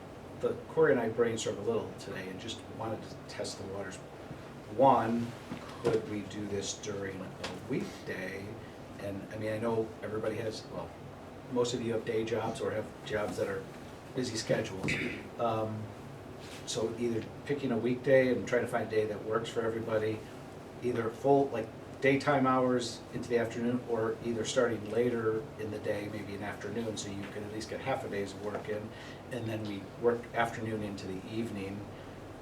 Corey and I brainstormed a little today and just wanted to test the waters. One, could we do this during a weekday? And I mean, I know everybody has, well, most of you have day jobs or have jobs that are busy schedules. So either picking a weekday and trying to find a day that works for everybody, either full, like daytime hours into the afternoon, or either starting later in the day, maybe an afternoon, so you can at least get half a day's work in, and then we work afternoon into the evening,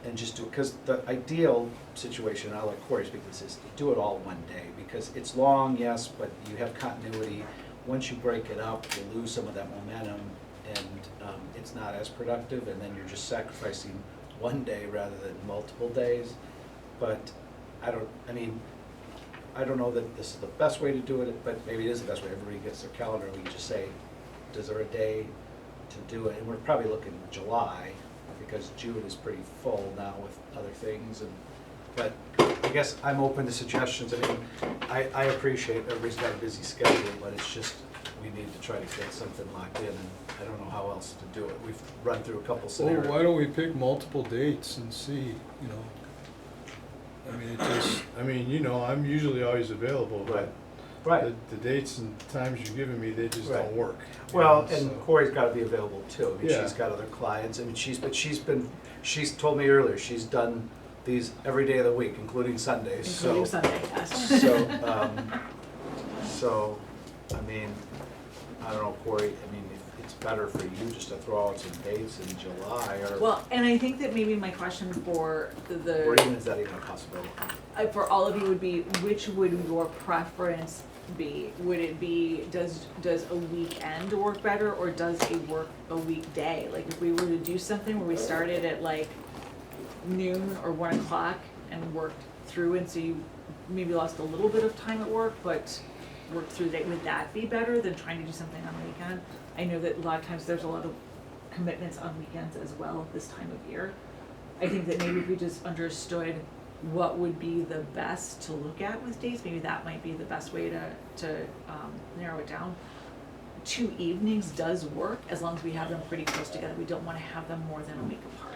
and just do, because the ideal situation, I'll let Corey speak to this, is to do it all one day, because it's long, yes, but you have continuity. Once you break it up, you lose some of that momentum, and it's not as productive, and then you're just sacrificing one day rather than multiple days. But I don't know that this is the best way to do it, but maybe it is the best way. Everybody gets their calendar, we just say, is there a day to do it? And we're probably looking July, because June is pretty full now with other things. But I guess I'm open to suggestions. I mean, I appreciate everybody's got a busy schedule, but it's just, we need to try to get something locked in, and I don't know how else to do it. We've run through a couple Well, scenarios. why don't we pick multiple dates and see, you know? I mean, it just, I mean, you know, I'm usually always available, but Right. the dates and times you're giving me, they just Right. don't work. you Well, know, and so. Corey's gotta be available too. I mean, Yeah. she's got other clients. I mean, she's told me earlier, she's done these every day of the week, including Sundays, so. Including Sunday, yes. So, I mean, I don't know, Corey, I mean, if it's better for you just to throw out some dates in July, or, Well, and I think that maybe my question for or even is that even a possibility? for all of you would be, which would your preference be? Would it be, does a weekend work better, or does a weekday? Like, if we were to do something where we started at like noon or 1 o'clock and worked through, and so you maybe lost a little bit of time at work, but worked through that, would that be better than trying to do something on the weekend? I know that a lot of times there's a lot of commitments on weekends as well this time of year. I think that maybe if we just understood what would be the best to look at with dates, maybe that might be the best way to narrow it down. 2 evenings does work, as long as we have them pretty close together. We don't wanna have them more than a week apart.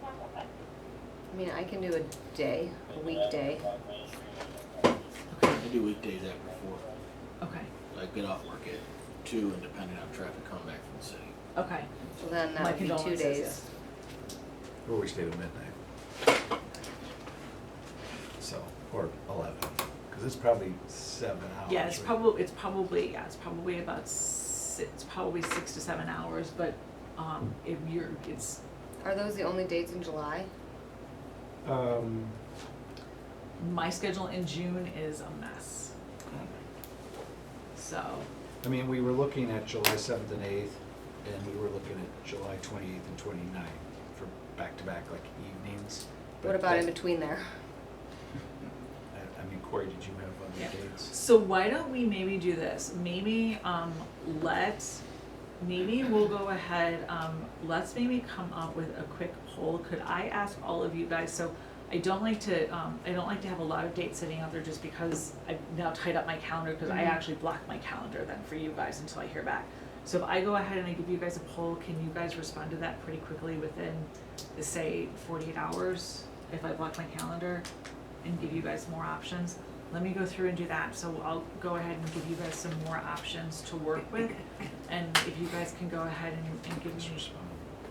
I mean, I can do a day, a weekday. I do weekdays after 4. Okay, I get off work at 2, and depending on traffic, come back from the city. okay. So then My that would be 2 condolences, days. yes. Or we stay till midnight. So, or 11, because it's probably 7 hours. Yeah, it's right? probably about it's probably 6 to 7 hours, but if it's Are those the only dates in July? my schedule in June is a mess. So, I mean, we were looking at July 7th and 8th, and we were looking at July 28th and 29th for back-to-back, like, evenings. What But about in that- between there? I mean, Corey, did you have other Yeah. dates? so why don't we maybe do this? Maybe maybe we'll go ahead, let's maybe come up with a quick poll. Could I ask all of you guys, so I don't like to have a lot of dates sitting out there just because I've now tied up my calendar, because I actually block my calendar then for you guys until I hear back. So if I go ahead and I give you guys a poll, can you guys respond to that pretty quickly within, say, 48 hours? If I block my calendar and give you guys more options? Let me go through and do that, so I'll go ahead and give you guys some more options to work with. And if you guys can go ahead and give me,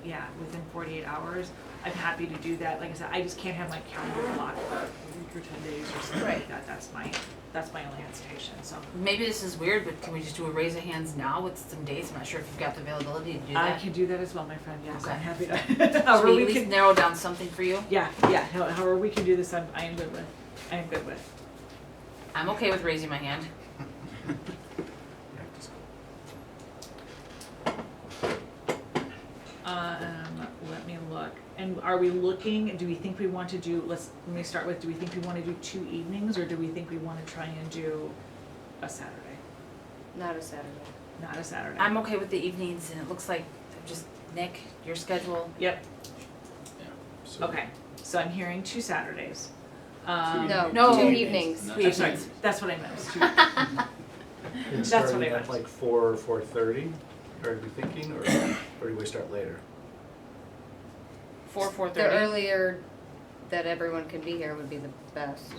yeah, within 48 hours, I'm happy to do that. Like I said, I just can't have my calendar blocked for a week or 10 days or something like that. That's my only hesitation, so. Maybe this is weird, but can we just do a raise of hands now with some dates? I'm not sure if you've got the availability to do I that. can do that as well, my friend, yes, Okay. I'm happy to. Should However we we at least can, narrow down something for you? yeah, however we can do this, I am good with. I'm okay with raising my hand. Let me look. And are we looking, do we think we want to do, let me start with, do we think we want to do 2 evenings, or do we think we want to try and do a Saturday? Not a Saturday. Not a Saturday. I'm okay with the evenings, and it looks like just Nick, your schedule. Yep, So- okay, so I'm hearing 2 Saturdays. No, No. 2 evenings. No. I'm sorry, that's what I meant, was 2. And That's what starting I at meant. like 4 or 4:30, are we thinking, or do we start later? 4:30. The earlier that everyone can be here would be the best.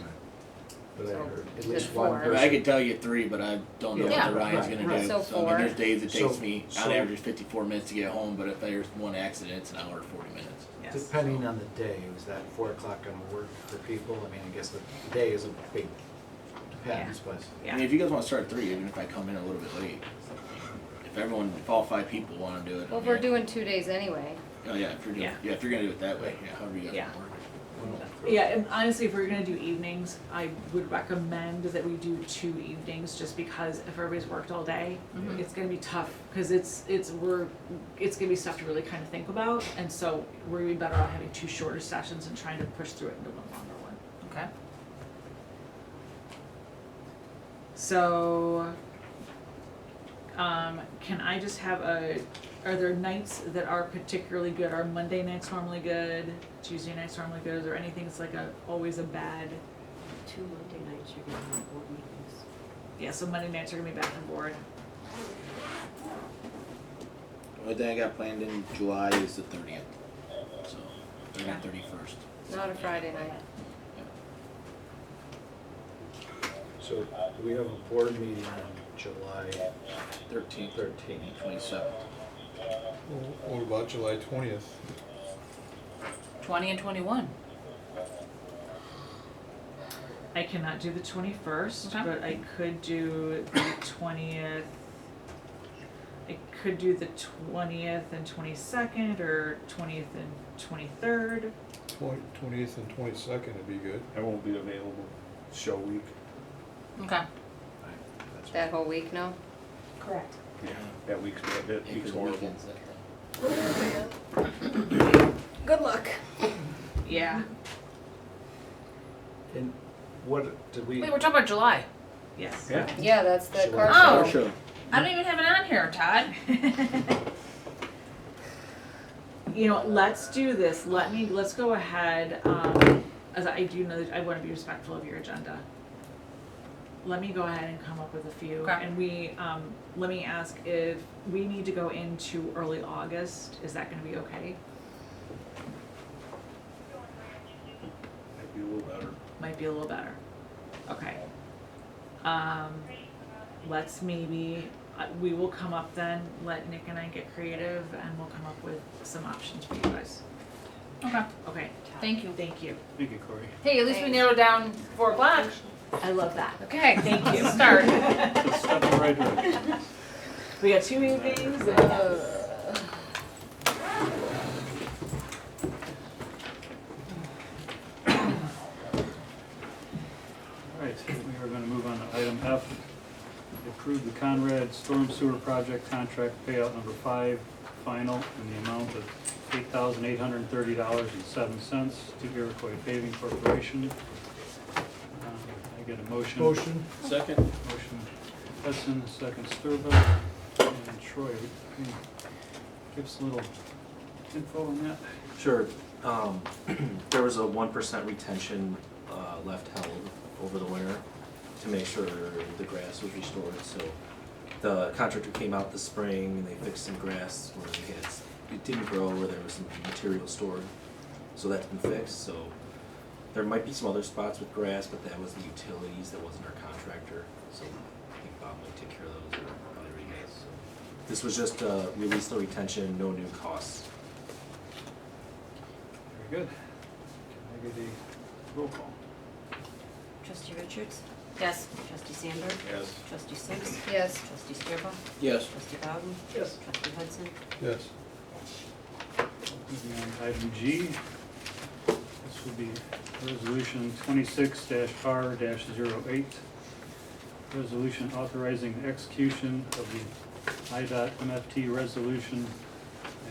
but I So, heard at just least one four. person. I could tell you 3, but I don't know Yeah, what Ryan's right, gonna right. do. So I four. mean, there's days it takes So- me, so- on average, 54 minutes to get home, but if there's one accident, it's an hour and 40 minutes. Yes. Depending on the day, was that 4 o'clock gonna work for people? I mean, I guess the day is a big, depends, but. I Yeah. mean, if you guys wanna start at 3, even if I come in a little bit late, if all 5 people wanna do it. Well, I if we're mean, doing 2 days anyway. Oh, yeah, if you're doing, Yeah. yeah, if you're gonna do it that way, yeah, however you guys Yeah. wanna work it. Yeah, and honestly, if we're gonna do evenings, I would recommend that we do 2 evenings, just because if everybody's worked all day, Mhm. it's gonna be tough, cause it's gonna be stuff to really kind of think about, and so we're gonna be better off having 2 shorter sessions and trying to push through it into one longer one. Okay. So, can I just have are there nights that are particularly good? Are Monday nights normally good? Tuesday nights normally good? Is there anything that's like always a bad? 2 Monday nights, you're gonna have board meetings. Yeah, so Monday nights are gonna be back on board. The only thing I got planned in July is the 30th, so, 30th, 31st. Not a Friday night. So do we have a board meeting on July 13th, 13th? 27th. What about July 20th? 20 and 21. I cannot do the 21st, Okay. but I could do the 20th. I could do the 20th and 22nd, or 20th and 23rd. 20th and 22nd would be good. I won't be available show week. Okay. That whole week, no? Correct. Yeah, that week's horrible. Good luck. Yeah. And what did we? Wait, we're talking about July. Yes. Yeah. Yeah, that's the July. car Oh. show. I don't even have it on here, Todd. You know, let's do this. Let's go ahead, as I do know that I wanna be respectful of your agenda. Let me go ahead and come up with a few, Okay. and let me ask if we need to go into early August, is that gonna be okay? Might be a little better. Might be a little better. Okay. Let's maybe, we will come up then, let Nick and I get creative, and we'll come up with some options for you guys. Okay. Okay, Thank you. thank you. Thank you, Corey. Hey, at least we narrowed down 4 o'clock. I love that. Okay, Thank you. Start. It's a step in the right direction. We got 2 evenings, and All right, we are gonna move on to item F. Approve the Conrad Storm Sewer Project Contract Payout Number 5, final, in the amount of $8,830.07 to Iroquois Paving Corporation. I get a motion. Motion. Second. Motion Hudson, second Sturba, and Troy. Can you give us a little info on that? Sure. There was a 1% retention left held over the winter to make sure the grass was restored. So the contractor came out this spring and they fixed some grass where it didn't grow, or there was some material stored. So that's been fixed. So there might be some other spots with grass, but that was the utilities, that wasn't our contractor. So I think Bob might take care of those, or probably already has. So this was just release the retention, no new costs. Very good. Can I get a roll call? Trustee Richards? Yes. Trustee Sandberg? Yes. Trustee Six? Yes. Trustee Sturba? Yes. Trustee Bowden? Yes. Trustee Hudson? Yes. Moving on to item G. This will be resolution 26-R-08. Resolution authorizing the execution of the IDOT MFT resolution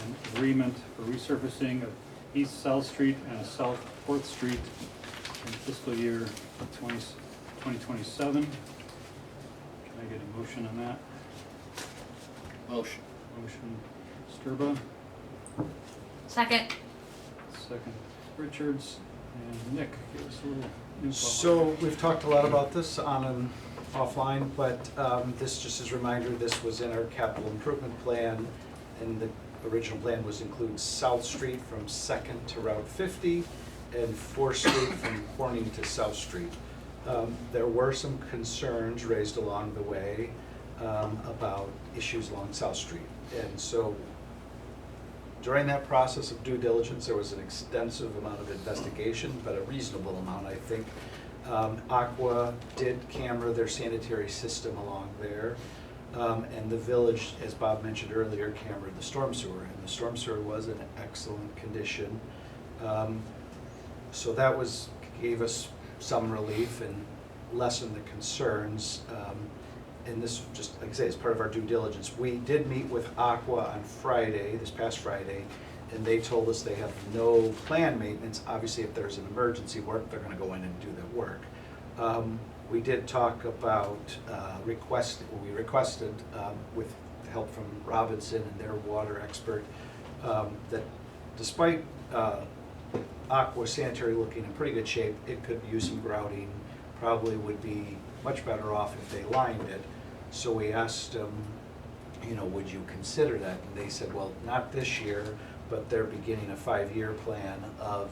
and agreement for resurfacing of East South Street and South 4th Street in fiscal year 2027. Can I get a motion on that? Motion. Motion Sturba, Second. second Richards, and Nick, give us a little info. So we've talked a lot about this on and offline, but this, just as a reminder, this was in our capital improvement plan, and the original plan was include South Street from 2nd to Route 50 and 4th Street from Corning to South Street. There were some concerns raised along the way about issues along South Street. And so during that process of due diligence, there was an extensive amount of investigation, but a reasonable amount, I think. Aqua did camera their sanitary system along there. And the village, as Bob mentioned earlier, cambered the storm sewer, and the storm sewer was in excellent condition. So that gave us some relief and lessened the concerns. And this, just like I say, is part of our due diligence. We did meet with Aqua on Friday, this past Friday, and they told us they have no planned maintenance. Obviously, if there's an emergency work, they're gonna go in and do the work. We did talk about, we requested, with help from Robinson and their water expert, that despite Aqua sanitary looking in pretty good shape, it could use some grouting, probably would be much better off if they lined it. So we asked them, would you consider that? And they said, well, not this year, but they're beginning a 5-year plan of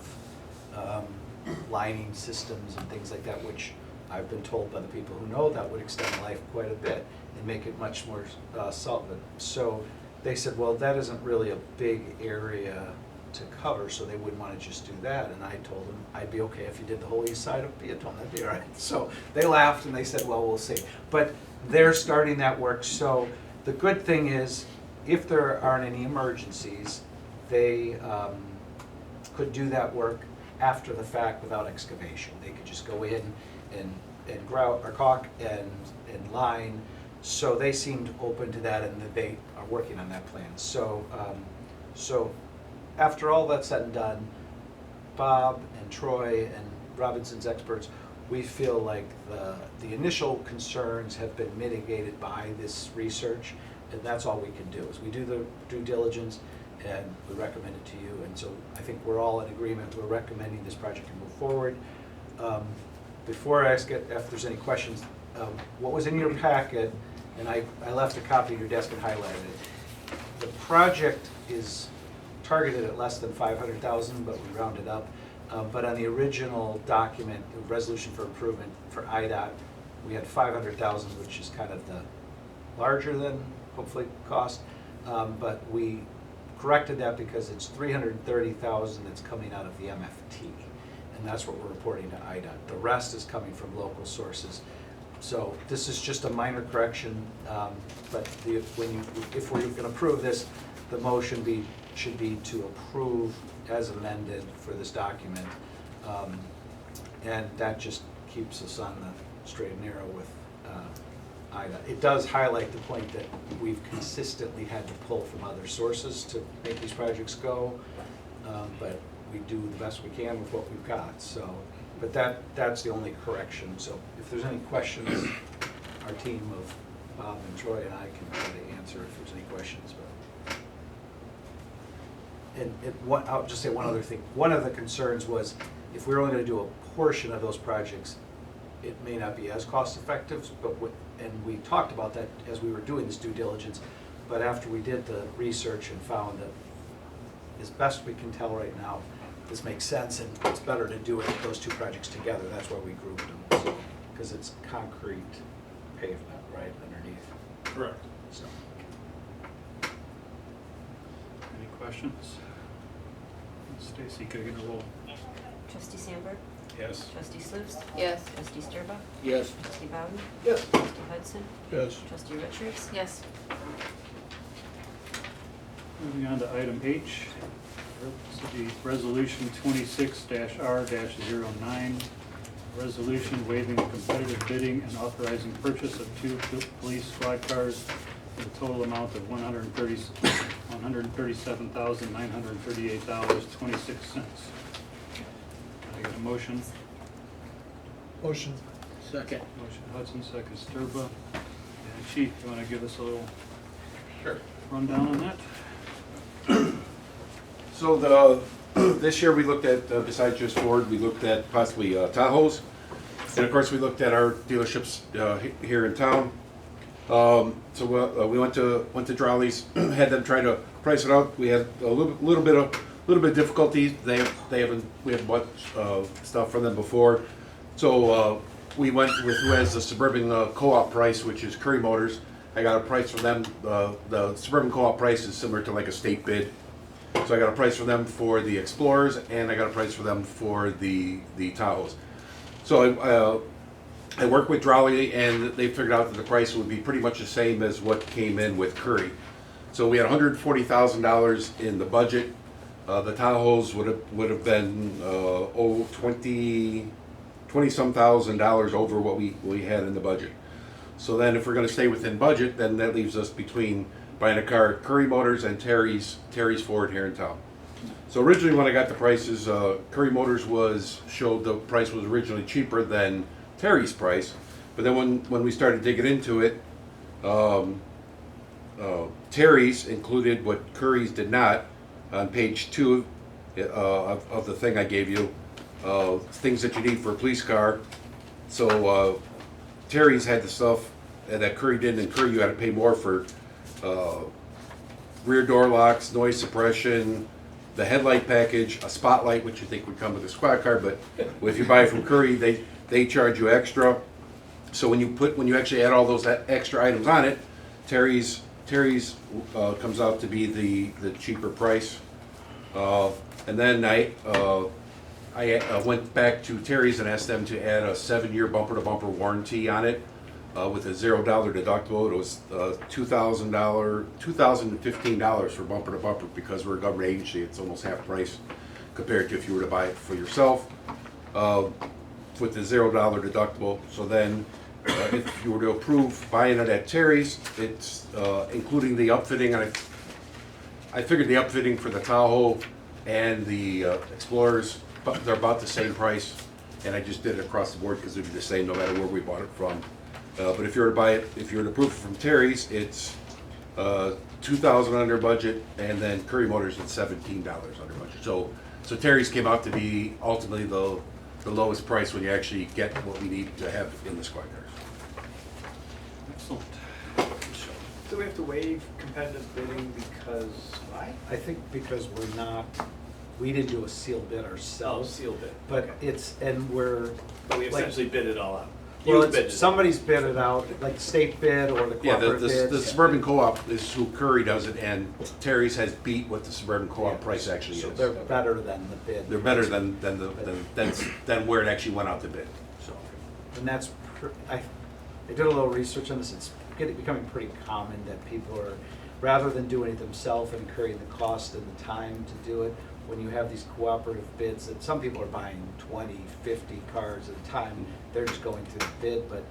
lining systems and things like that, which I've been told by the people who know that would extend life quite a bit and make it much more solvent. So they said, well, that isn't really a big area to cover, so they wouldn't want to just do that. And I told them I'd be okay if you did the whole east side of Peatone, that'd be all right. So they laughed and they said, well, we'll see. But they're starting that work. So the good thing is, if there aren't any emergencies, they could do that work after the fact without excavation. They could just go in and grout or caulk and line. So they seemed open to that, and that they are working on that plan. So after all that's said and done, Bob and Troy and Robinson's experts, we feel like the initial concerns have been mitigated by this research, and that's all we can do, is we do the due diligence and we recommend it to you. And so I think we're all in agreement. We're recommending this project to move forward. Before I ask it, if there's any questions, what was in your packet, and I left a copy of your desk and highlighted it. The project is targeted at less than 500,000, but we rounded up. But on the original document, the resolution for improvement for IDOT, we had 500,000, which is kind of the larger than hopefully cost. But we corrected that because it's 330,000 that's coming out of the MFT, and that's what we're reporting to IDOT. The rest is coming from local sources. So this is just a minor correction, but if we can approve this, the motion should be to approve as amended for this document, and that just keeps us on the straight and narrow with IDOT. It does highlight the point that we've consistently had to pull from other sources to make these projects go, but we do the best we can with what we've got. So, but that's the only correction. So if there's any questions, our team of Bob and Troy and I can try to answer if there's any questions. But I'll just say one other thing. One of the concerns was if we were only going to do a portion of those projects, it may not be as cost effective, and we talked about that as we were doing this due diligence, but after we did the research and found that as best we can tell right now, this makes sense, and it's better to do those two projects together. That's why we grouped them, because it's concrete pavement, right, underneath. Correct. So. Any questions? Stacy, could I get a roll? Trustee Sandberg? Yes. Trustee Sluse? Yes. Trustee Sturba? Yes. Trustee Bowden? Yes. Trustee Hudson? Yes. Trustee Richards? Yes. Moving on to item H. This will be resolution 26-R-09. Resolution waiving competitive bidding and authorizing purchase of 2 police squad cars for a total amount of $137,938.26. Can I get a motion? Motion. Second. Motion Hudson, second Sturba. And Chief, you want to give us a little rundown on that? So this year we looked at, besides just Ford, we looked at possibly Tahoes. And of course we looked at our dealerships here in town. So we went to Drawley's, had them try to price it out. We had a little bit of difficulty. We haven't bought stuff from them before. So we went with who has the Suburban Co-op price, which is Curry Motors. I got a price from them. The Suburban Co-op price is similar to like a state bid. So I got a price from them for the Explorers, and I got a price for them for the Tahoes. So I worked with Drowley, and they figured out that the price would be pretty much the same as what came in with Curry. So we had $140,000 in the budget. The Tahoes would have been 20-some thousand dollars over what we had in the budget. So then, if we're going to stay within budget, then that leaves us between buying a car at Curry Motors and Terry's Ford here in town. So originally, when I got the prices, Curry Motors showed the price was originally cheaper than Terry's price, but then when we started digging into it, Terry's included what Curry's did not. On page 2 of the thing I gave you, things that you need for a police car. So Terry's had the stuff that Curry didn't, and Curry you had to pay more for rear door locks, noise suppression, the headlight package, a spotlight, which you think would come with a squad car, but if you buy it from Curry, they charge you extra. So when you actually add all those extra items on it, Terry's comes out to be the cheaper price. And then I went back to Terry's and asked them to add a 7-year bumper-to-bumper warranty on it with a $0 deductible. It was $2,015 for bumper-to-bumper because we're a government agency. It's almost half price compared to if you were to buy it for yourself with the $0 deductible. So then if you were to approve buying it at Terry's, it's including the upfitting. And I figured the upfitting for the Tahoe and the Explorers, they're about the same price, and I just did it across the board because it'd be the same no matter where we bought it from. But if you were to approve it from Terry's, it's $2,000 under budget, and then Curry Motors at $17 under budget. So Terry's came out to be ultimately the lowest price when you actually get what we need to have in the squad cars. Excellent. Do we have to waive competitive bidding because, I think because we didn't do a sealed bid ourselves. Oh, sealed bid. But Okay. But we essentially bid it all out. Well, You bid it. somebody's bid it out, like the state bid or the Yeah, cooperative bids. the Suburban Co-op is who Curry does it, and Terry's has beat what the Suburban Co-op Yeah. price actually So is. they're better than the bid. They're better than where it actually went out to bid. So And that's, I did a little research on this, it's becoming pretty common that people are, rather than doing it themselves and incurring the cost and the time to do it, when you have these cooperative bids, that some people are buying 20, 50 cars at a time, they're just going through the bid, but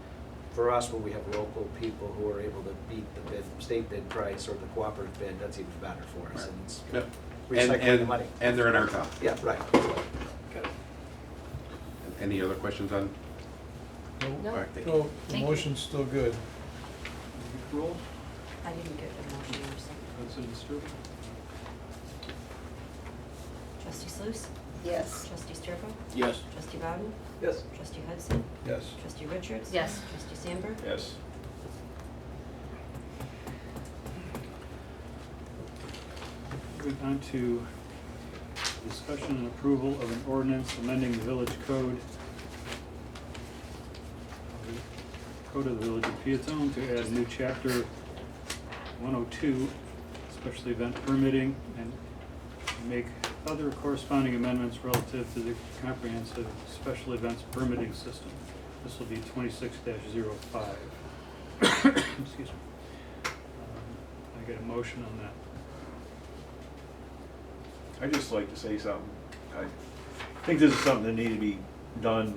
for us, when we have local people who are able to beat the state bid price or the cooperative bid, that's even better for us, and it's Yep. recycling the money. And they're in our town. Yeah, right. Got it. Any other questions on? No, All right, thank you. no, the Thank you. motion's still good. Roll. I didn't get a motion or something. President Sturba. Trustee Sluse? Yes. Trustee Sturba? Yes. Trustee Bowden? Yes. Trustee Hudson? Yes. Trustee Richards? Yes. Trustee Sandberg? Yes. Moving on to discussion and approval of an ordinance amending the village code. Code of the Village of Peatone to add a new chapter 102, special event permitting, and make other corresponding amendments relative to the comprehensive special events permitting system. This will be 26-05. Excuse me. I get a motion on that. I'd just like to say something. I think this is something that needed to be done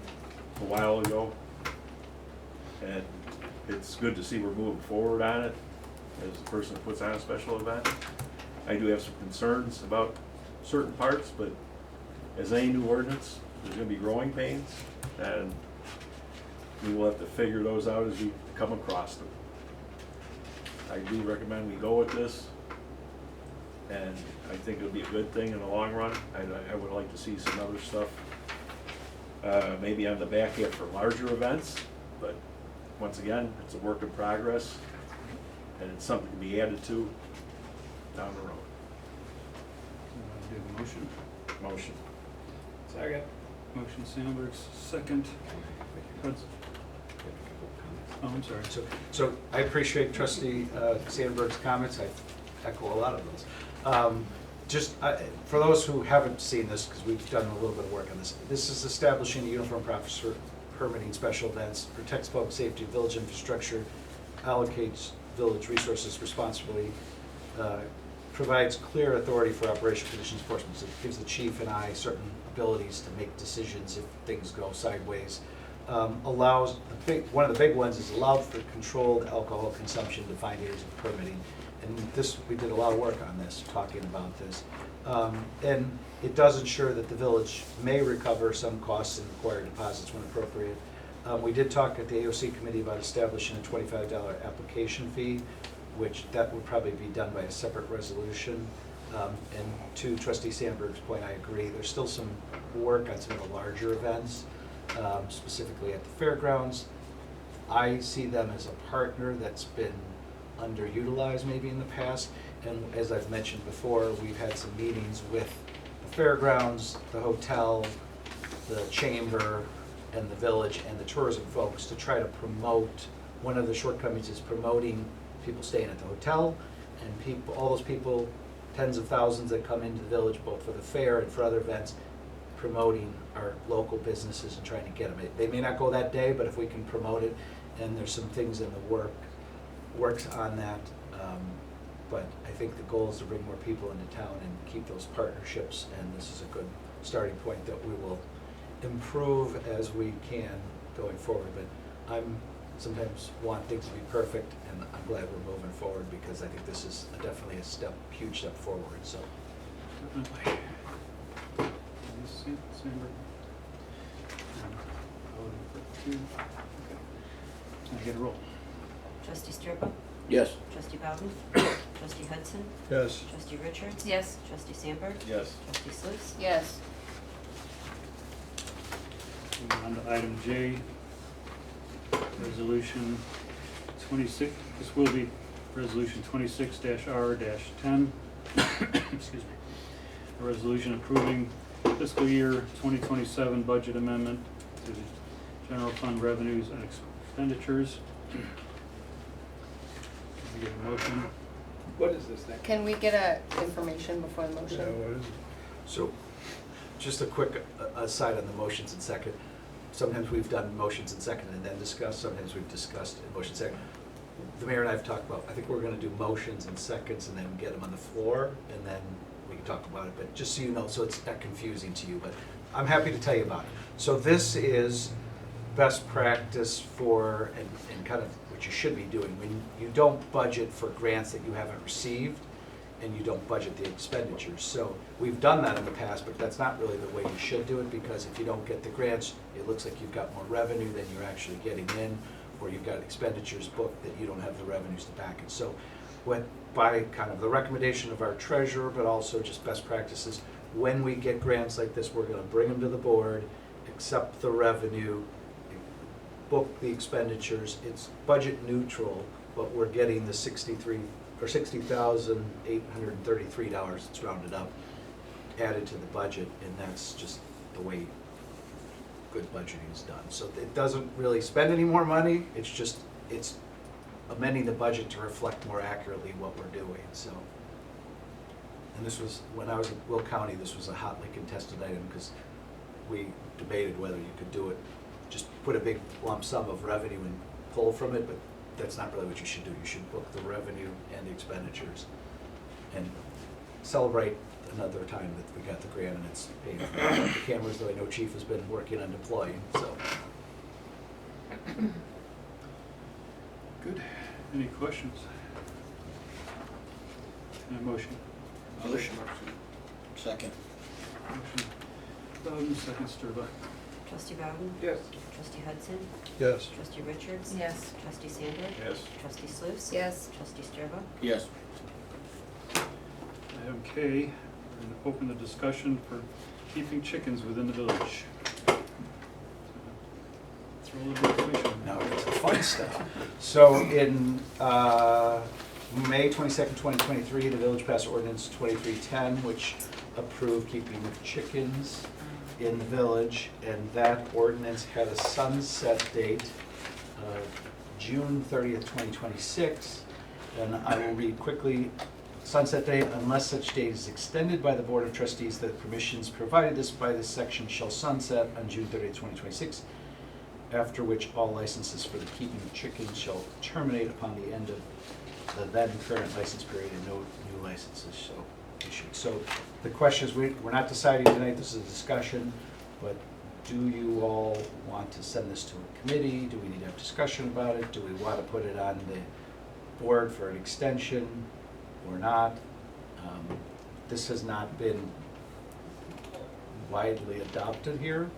a while ago. And it's good to see we're moving forward on it as the person that puts on a special event. I do have some concerns about certain parts, but as any new ordinance, there's gonna be growing pains, and we will have to figure those out as we come across them. I do recommend we go with this, and I think it'll be a good thing in the long run. I would like to see some other stuff, maybe on the back end for larger events, but once again, it's a work in progress, and it's something to be added to down the road. Do the motion. Motion. Second. Motion Sandberg, second. Hudson. Oh, I'm sorry. So I appreciate Trustee Sandberg's comments. I echo a lot of those. For those who haven't seen this, because we've done a little bit of work on this, this is establishing a uniform process for permitting special events, protects public safety, village infrastructure, allocates village resources responsibly, provides clear authority for operational conditions enforcement. So it gives the chief and I certain abilities to make decisions if things go sideways. Allows, one of the big ones is allowed for controlled alcohol consumption in defined areas of permitting. And this, we did a lot of work on this, talking about this. And it does ensure that the village may recover some costs and require deposits when appropriate. We did talk at the AOC committee about establishing a $25 application fee, which that would probably be done by a separate resolution. And to Trustee Sandberg's point, I agree. There's still some work on some of the larger events, specifically at the fairgrounds. I see them as a partner that's been underutilized maybe in the past. And as I've mentioned before, we've had some meetings with the fairgrounds, the hotel, the chamber, and the village, and the tourism folks to try to promote. One of the shortcomings is promoting people staying at the hotel, and people, all those people, tens of thousands that come into the village, both for the fair and for other events, promoting our local businesses and trying to get them. They may not go that day, but if we can promote it, and there's some things in the works on that. But I think the goal is to bring more people into town and keep those partnerships, and this is a good starting point that we will improve as we can going forward. But I'm sometimes want things to be perfect, and I'm glad we're moving forward because I think this is definitely a huge step forward. So. Definitely. Sandberg. Can I get a roll? Trustee Sturba? Yes. Trustee Bowden? Trustee Hudson? Yes. Trustee Richards? Yes. Trustee Sandberg? Yes. Trustee Sluse? Yes. Moving on to item J, resolution 26, this will be resolution 26-R-10. Excuse me. A resolution approving fiscal year 2027 budget amendment to the general fund revenues and expenditures. Can we get a motion? What is this thing? Can we get a information before the Yeah, motion? what is it? So, just a quick aside on the motions and second. Sometimes we've done motions and second and then discussed, sometimes we've discussed in motion second. The mayor and I have talked about, I think we're gonna do motions and seconds and then get them on the floor, and then we can talk about it, but just so you know, so it's not confusing to you, but I'm happy to tell you about it. So this is best practice for, and kind of what you should be doing, when you don't budget for grants that you haven't received, and you don't budget the expenditures. So we've done that in the past, but that's not really the way you should do it, because if you don't get the grants, it looks like you've got more revenue than you're actually getting in, or you've got expenditures booked that you don't have the revenues to back it. So by kind of the recommendation of our treasurer, but also just best practices, when we get grants like this, we're gonna bring them to the board, accept the revenue, book the expenditures. It's budget neutral, but we're getting the $60,833, it's rounded up, added to the budget, and that's just the way good budgeting is done. So it doesn't really spend any more money, it's amending the budget to reflect more accurately what we're doing, so. And this was, when I was at Will County, this was a hotly contested item, because we debated whether you could do it, just put a big lump sum of revenue and pull from it, but that's not really what you should do. You should book the revenue and the expenditures and celebrate another time that we got the grant and it's paid for. The cameras, though I know Chief has been working on deploying, so. Good. Any questions? Can I motion? Motion. Second. Motion Bowden, second Sturba. Trustee Bowden? Yes. Trustee Hudson? Yes. Trustee Richards? Yes. Trustee Sandberg? Yes. Trustee Sluse? Yes. Trustee Sturba? Yes. Item K, we're going to open the discussion for keeping chickens within the village. Throw a little information. Now it's the fun stuff. So in May 22nd, 2023, the village passed ordinance 2310, which approved keeping of chickens in the village, and that ordinance had a sunset date of June 30th, 2026. And I will read quickly, sunset date, unless such date is extended by the Board of Trustees, the permissions provided this by this section shall sunset on June 30th, 2026, after which all licenses for the keeping of chickens shall terminate upon the end of the then current license period, and no new licenses shall issued. So the question is, we're not deciding tonight, this is a discussion, but do you all want to send this to a committee? Do we need to have discussion about it? Do we want to put it on the board for an extension or not? This has not been widely adopted here,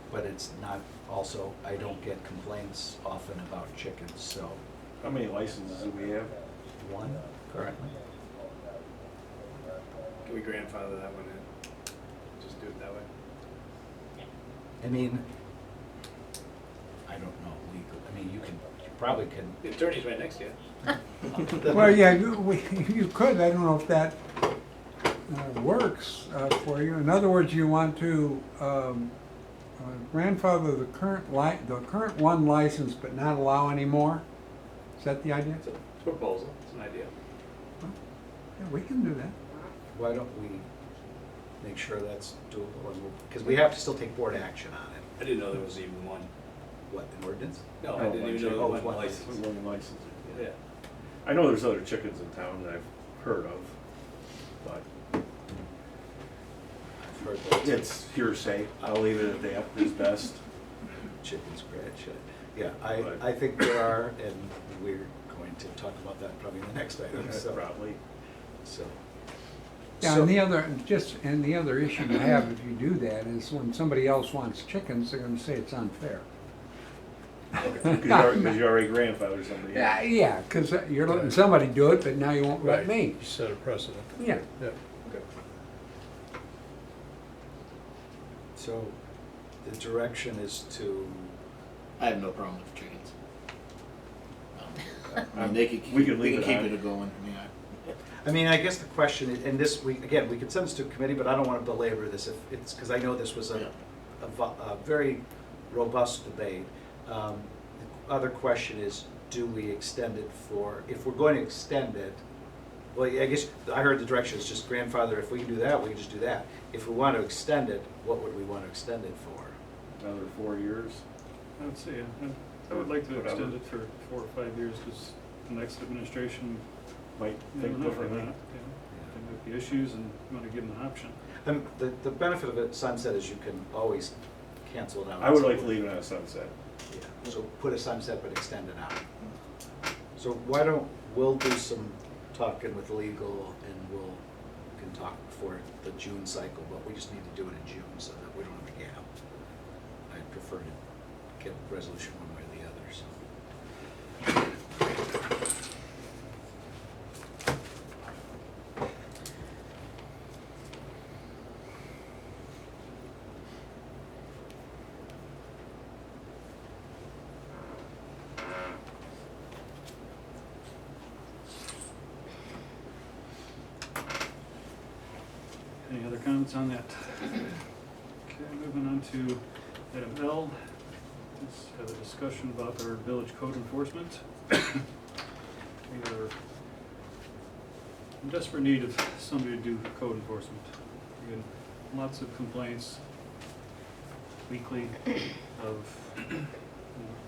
but it's not also, I don't get complaints often about chickens, so. How many licenses do we have? One currently. Can we grandfather that one in? Just do it that way? I mean, I don't know legal, I mean, you probably can. The attorney's right next to you. Well, yeah, you could, I don't know if that works for you. In other words, you want to grandfather the current one license but not allow any more? Is that the idea? It's a proposal, it's an idea. Yeah, we can do that. Why don't we make sure that's doable, because we have to still take board action on it. I didn't know there was even one. What, an ordinance? No, I didn't even know there Oh, was one one license. One license. Yeah. I know there's other chickens in town that I've heard of, but I've heard that. it's hearsay. I'll leave it at that, is best. Chicken scratch. Yeah, But- I think there are, and we're going to talk about that probably in the next item, so. Probably. So. Yeah, So- and the other issue you have if you do that is when somebody else wants chickens, they're gonna say it's unfair. Because you already grandfathered somebody. Yeah, because you're letting somebody do it, but now you won't let Right. me. You set a precedent. Yeah. Yeah. So the direction is to, I have no problem with chickens. I mean, they could, We could they leave can it keep on. it going, yeah. I mean, I guess the question, and this, we could send this to a committee, but I don't want to belabor this if it's, because I know this was a very robust debate. The other question is, do we extend it for, if we're going to extend it, well, I guess I heard the direction is just grandfather, if we can do that, we can just do that. If we want to extend it, what would we want to extend it for? Another 4 years. I would say, I would like to Whatever. extend it for 4 or 5 years, because the next administration, Might you think never know or differently. not, you know. There might be issues, and you want to give them an option. And the benefit of it, sunset, is you can always cancel it out. I would like to leave it at sunset. Yeah, so put a sunset but extend it out. So why don't, we'll do some talking with legal and can talk for the June cycle, but we just need to do it in June so that we don't have a gap. I'd prefer to get a resolution one way or the other, so. Any other comments on that? Okay, moving on to item L. Let's have a discussion about our village code enforcement. We are in desperate need of somebody to do code enforcement. We get lots of complaints weekly of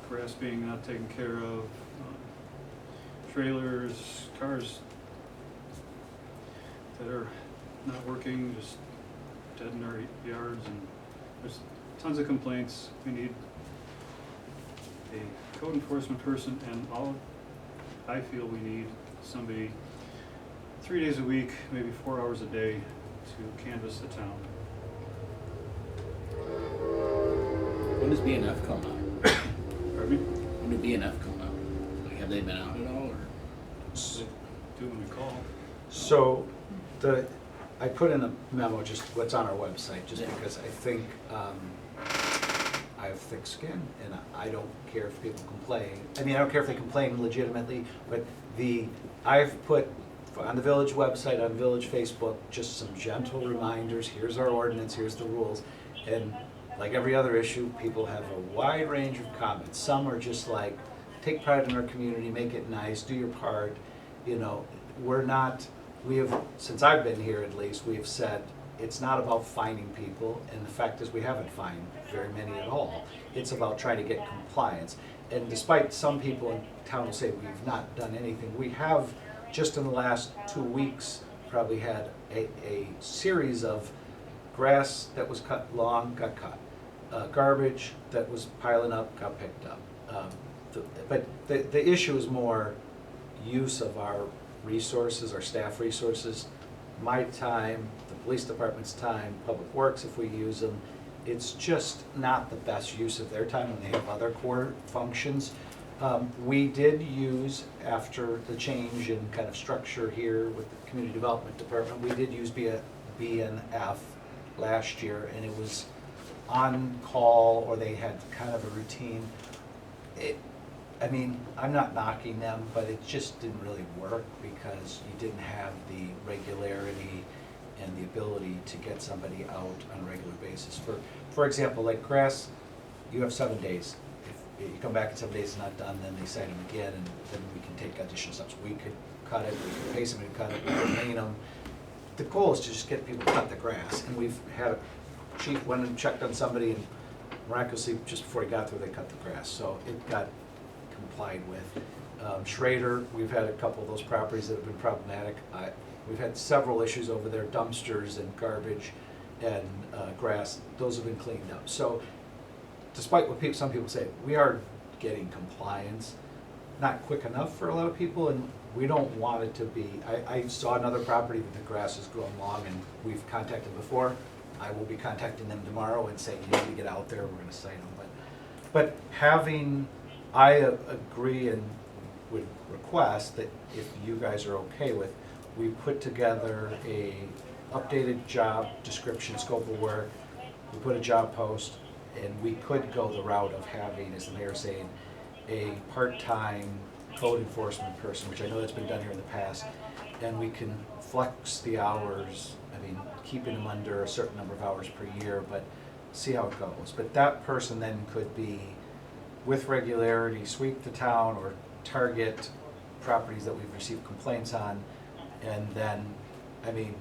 grass being not taken care of, trailers, cars that are not working, just dead in our yards, and there's tons of complaints. We need a code enforcement person, and I feel we need somebody 3 days a week, maybe 4 hours a day to canvass the town. When does BNF come out? Pardon me? When did BNF come out? Like, have they been out at all, or? Do when we call. So I put in a memo, just what's on our website, just because I think I have thick skin, and I don't care if people complain. I mean, I don't care if they complain legitimately, but I've put on the village website, on village Facebook, just some gentle reminders. Here's our ordinance, here's the rules. And like every other issue, people have a wide range of comments. Some are just like, take pride in our community, make it nice, do your part. You know, we have, since I've been here at least, we have said, it's not about finding people, and the fact is we haven't fined very many at all. It's about trying to get compliance. And despite some people in town will say we've not done anything, we have, just in the last 2 weeks, probably had a series of grass that was cut long, got cut. Garbage that was piling up, got picked up. But the issue is more use of our resources, our staff resources, my time, the police department's time, public works if we use them. It's just not the best use of their time when they have other core functions. We did use, after the change in kind of structure here with the community development department, we did use BNF last year, and it was on call, or they had kind of a routine. I mean, I'm not knocking them, but it just didn't really work because you didn't have the regularity and the ability to get somebody out on a regular basis. For example, like grass, you have 7 days. If you come back in 7 days it's not done, then they cite them again, and then we can take additional steps. We could cut it, we could pay somebody to cut it, we could paint them. The goal is to just get people to cut the grass, and we've had a chief went and checked on somebody, and miraculously, just before he got there, they cut the grass. So it got complied with. Schrader, we've had a couple of those properties that have been problematic. We've had several issues over there, dumpsters and garbage and grass. Those have been cleaned up. So despite what some people say, we are getting compliance. Not quick enough for a lot of people, and we don't want it to be. I saw another property that the grass has grown long, and we've contacted before. I will be contacting them tomorrow and saying, you need to get out there, we're going to cite them. But having, I agree and would request that if you guys are okay with, we put together a updated job description, scope of work, we put a job post, and we could go the route of having, as the mayor saying, a part-time code enforcement person, which I know that's been done here in the past, and we can flex the hours, I mean, keeping them under a certain number of hours per year, but see how it goes. But that person then could be, with regularity, sweep the town or target properties that we've received complaints on, and then, I mean,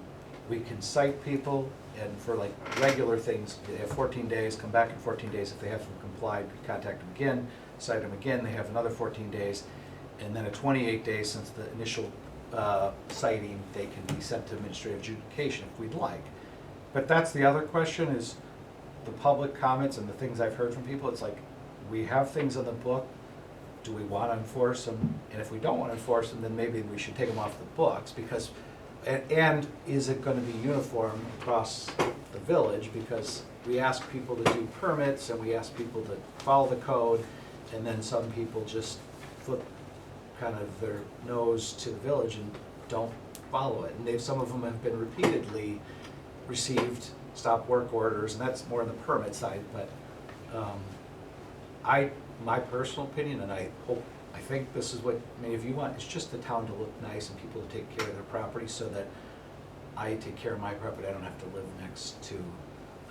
we can cite people, and for like regular things, they have 14 days, come back in 14 days. If they haven't complied, we contact them again, cite them again, they have another 14 days, and then at 28 days since the initial citing, they can be sent to administrative adjudication if we'd like. But that's the other question, is the public comments and the things I've heard from people. It's like, we have things on the book, do we want to enforce them? And if we don't want to enforce them, then maybe we should take them off the books, because, and is it going to be uniform across the village? Because we ask people to do permits, and we ask people to follow the code, and then some people just flip kind of their nose to the village and don't follow it. And some of them have been repeatedly received stop work orders, and that's more on the permit side. But my personal opinion, and I think this is what many of you want, is just the town to look nice and people to take care of their property, so that I take care of my property. I don't have to live next to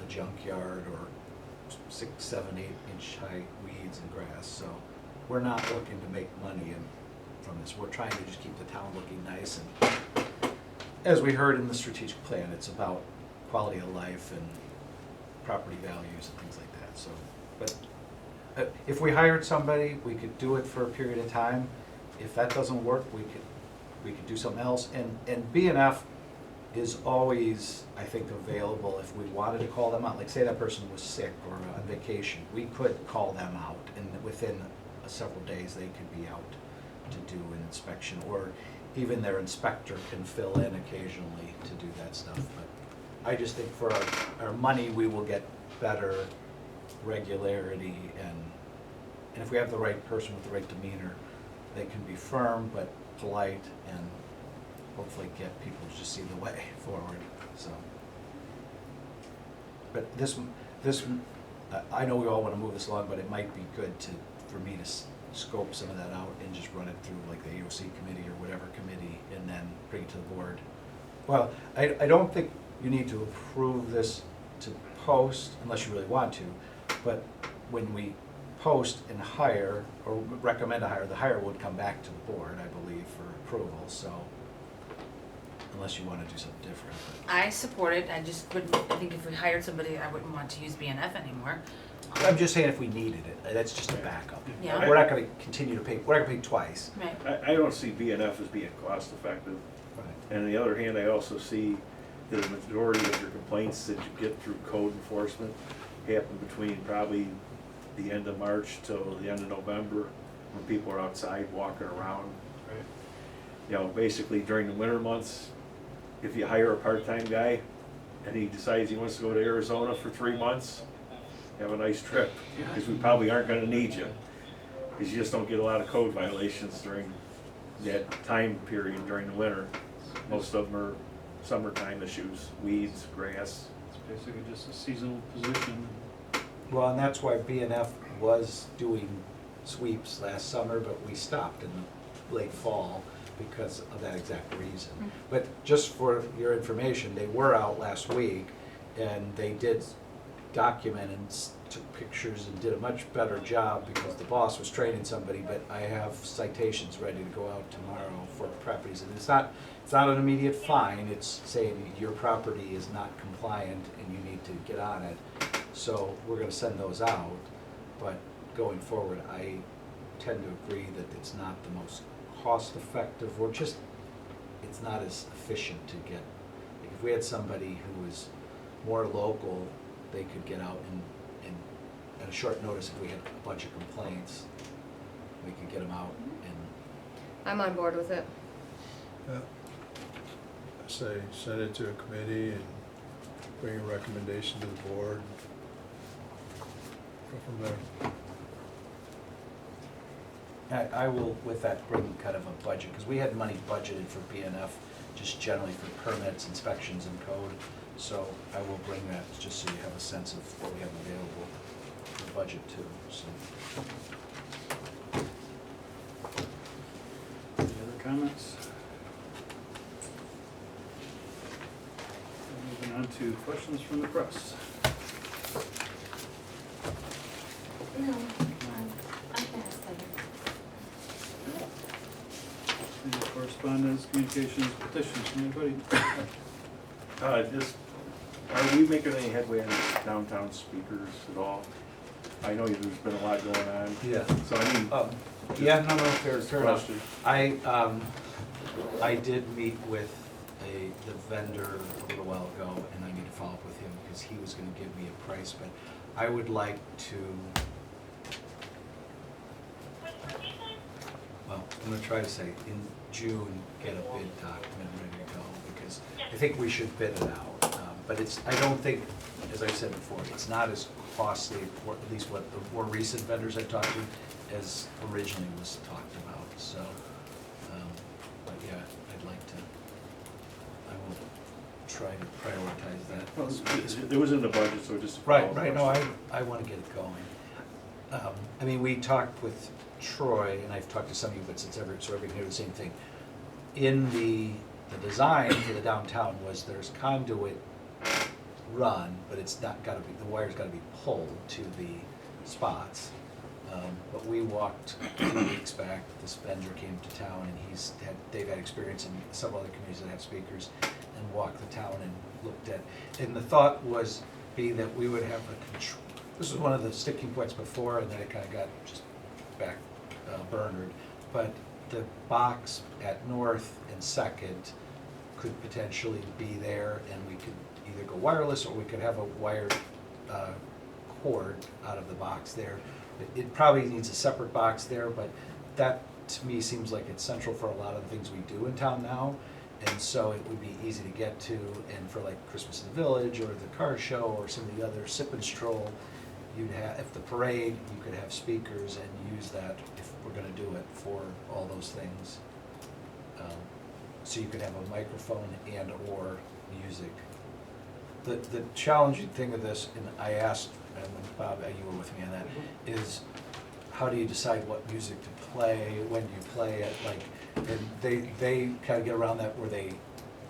a junkyard or 6, 7, 8 inch high weeds and grass. So we're not looking to make money from this. We're trying to just keep the town looking nice. And as we heard in the strategic plan, it's about quality of life and property values and things like that. So, but if we hired somebody, we could do it for a period of time. If that doesn't work, we could do something else. And BNF is always, I think, available if we wanted to call them out. Like, say that person was sick or on vacation, we could call them out, and within several days they could be out to do an inspection, or even their inspector can fill in occasionally to do that stuff. But I just think for our money, we will get better regularity, and if we have the right person with the right demeanor, they can be firm but polite, and hopefully get people to just see the way forward. So, but this, I know we all want to move this along, but it might be good for me to scope some of that out and just run it through like the AOC committee or whatever committee, and then bring it to the board. Well, I don't think you need to approve this to post unless you really want to, but when we post and hire, or recommend a hire, the hire would come back to the board, I believe, for approval, so, unless you wanna do something different. I support it, I just wouldn't, I think if we hired somebody, I wouldn't want to use BNF anymore. I'm just saying if we needed it, that's just a backup. Yeah. We're not gonna continue to pay, we're not gonna pay twice. Right. I don't see BNF as being cost effective. And on the other hand, I also see that the majority of your complaints that you get through code enforcement happen between probably the end of March till the end of November, when people are outside walking around. Right. You know, basically during the winter months, if you hire a part-time guy and he decides he wants to go to Arizona for 3 months, have a nice trip, because we probably aren't gonna need you. Because you just don't get a lot of code violations during that time period during the winter. Most of them are summertime issues, weeds, grass. It's basically just a seasonal position. Well, and that's why BNF was doing sweeps last summer, but we stopped in the late fall because of that exact reason. But just for your information, they were out last week, and they did document and took pictures and did a much better job because the boss was training somebody, but I have citations ready to go out tomorrow for properties. And it's not an immediate fine, it's saying your property is not compliant and you need to get on it. So we're gonna send those out, but going forward, I tend to agree that it's not the most cost-effective, or just, it's not as efficient to get. Like if we had somebody who was more local, they could get out and at a short notice, if we had a bunch of complaints, we could get them out and. I'm on board with it. I say, send it to a committee and bring a recommendation to the board. Go from there. I will, with that, bring kind of a budget, because we had money budgeted for BNF, just generally for permits, inspections, and code. So I will bring that, just so you have a sense of what we have available for budget too, so. Any other comments? Moving on to questions from the press. No, I can ask later. Any correspondence, communications, petitions from anybody? Just, are we making any headway on downtown speakers at all? I know there's been a lot going on. Yeah. So I mean. Yeah, no, fair enough. Question. I did meet with the vendor a little while ago, and I need to follow up with him, because he was gonna give me a price, but I would like to, well, I'm gonna try to say, in June, get a bid document ready to go, because I think we should bid it out. But I don't think, as I said before, it's not as costly, or at least what the more recent vendors I talked to, as originally was talked about, so, but yeah, I'd like to, I will try to prioritize that. Well, it was in the budget, so just. Right, no, I wanna get it going. I mean, we talked with Troy, and I've talked to some of you, but since everybody here, the same thing. In the design for the downtown was there's conduit run, but it's not gotta be, the wire's gotta be pulled to the spots. But we walked 2 weeks back, this vendor came to town, and they've had experience in several other communities that have speakers, and walked the town and looked at, and the thought was that we would have a control. This was one of the sticking points before, and then it kinda got just back burnered. But the box at North and Second could potentially be there, and we could either go wireless, or we could have a wired cord out of the box there. It probably needs a separate box there, but that to me seems like it's central for a lot of the things we do in town now. And so it would be easy to get to, and for like Christmas in the Village, or the car show, or some of the other sip and stroll, you'd have, if the parade, you could have speakers and use that if we're gonna do it for all those things. So you could have a microphone and or music. The challenging thing of this, and I asked, and Bob, you were with me on that, is how do you decide what music to play, when do you play it, like, and they kind of get around that where they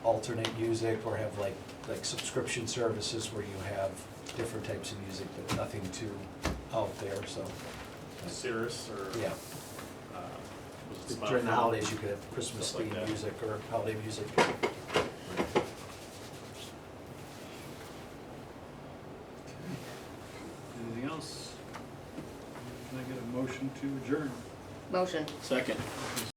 alternate music, or have like subscription services where you have different types of music, but nothing too out there, so Cirrus or, Yeah. was it During the Spotify? holidays, you could have Christmas Stuff like themed that. music or holiday music. Anything else? Can I get a motion to adjourn? Motion. Second.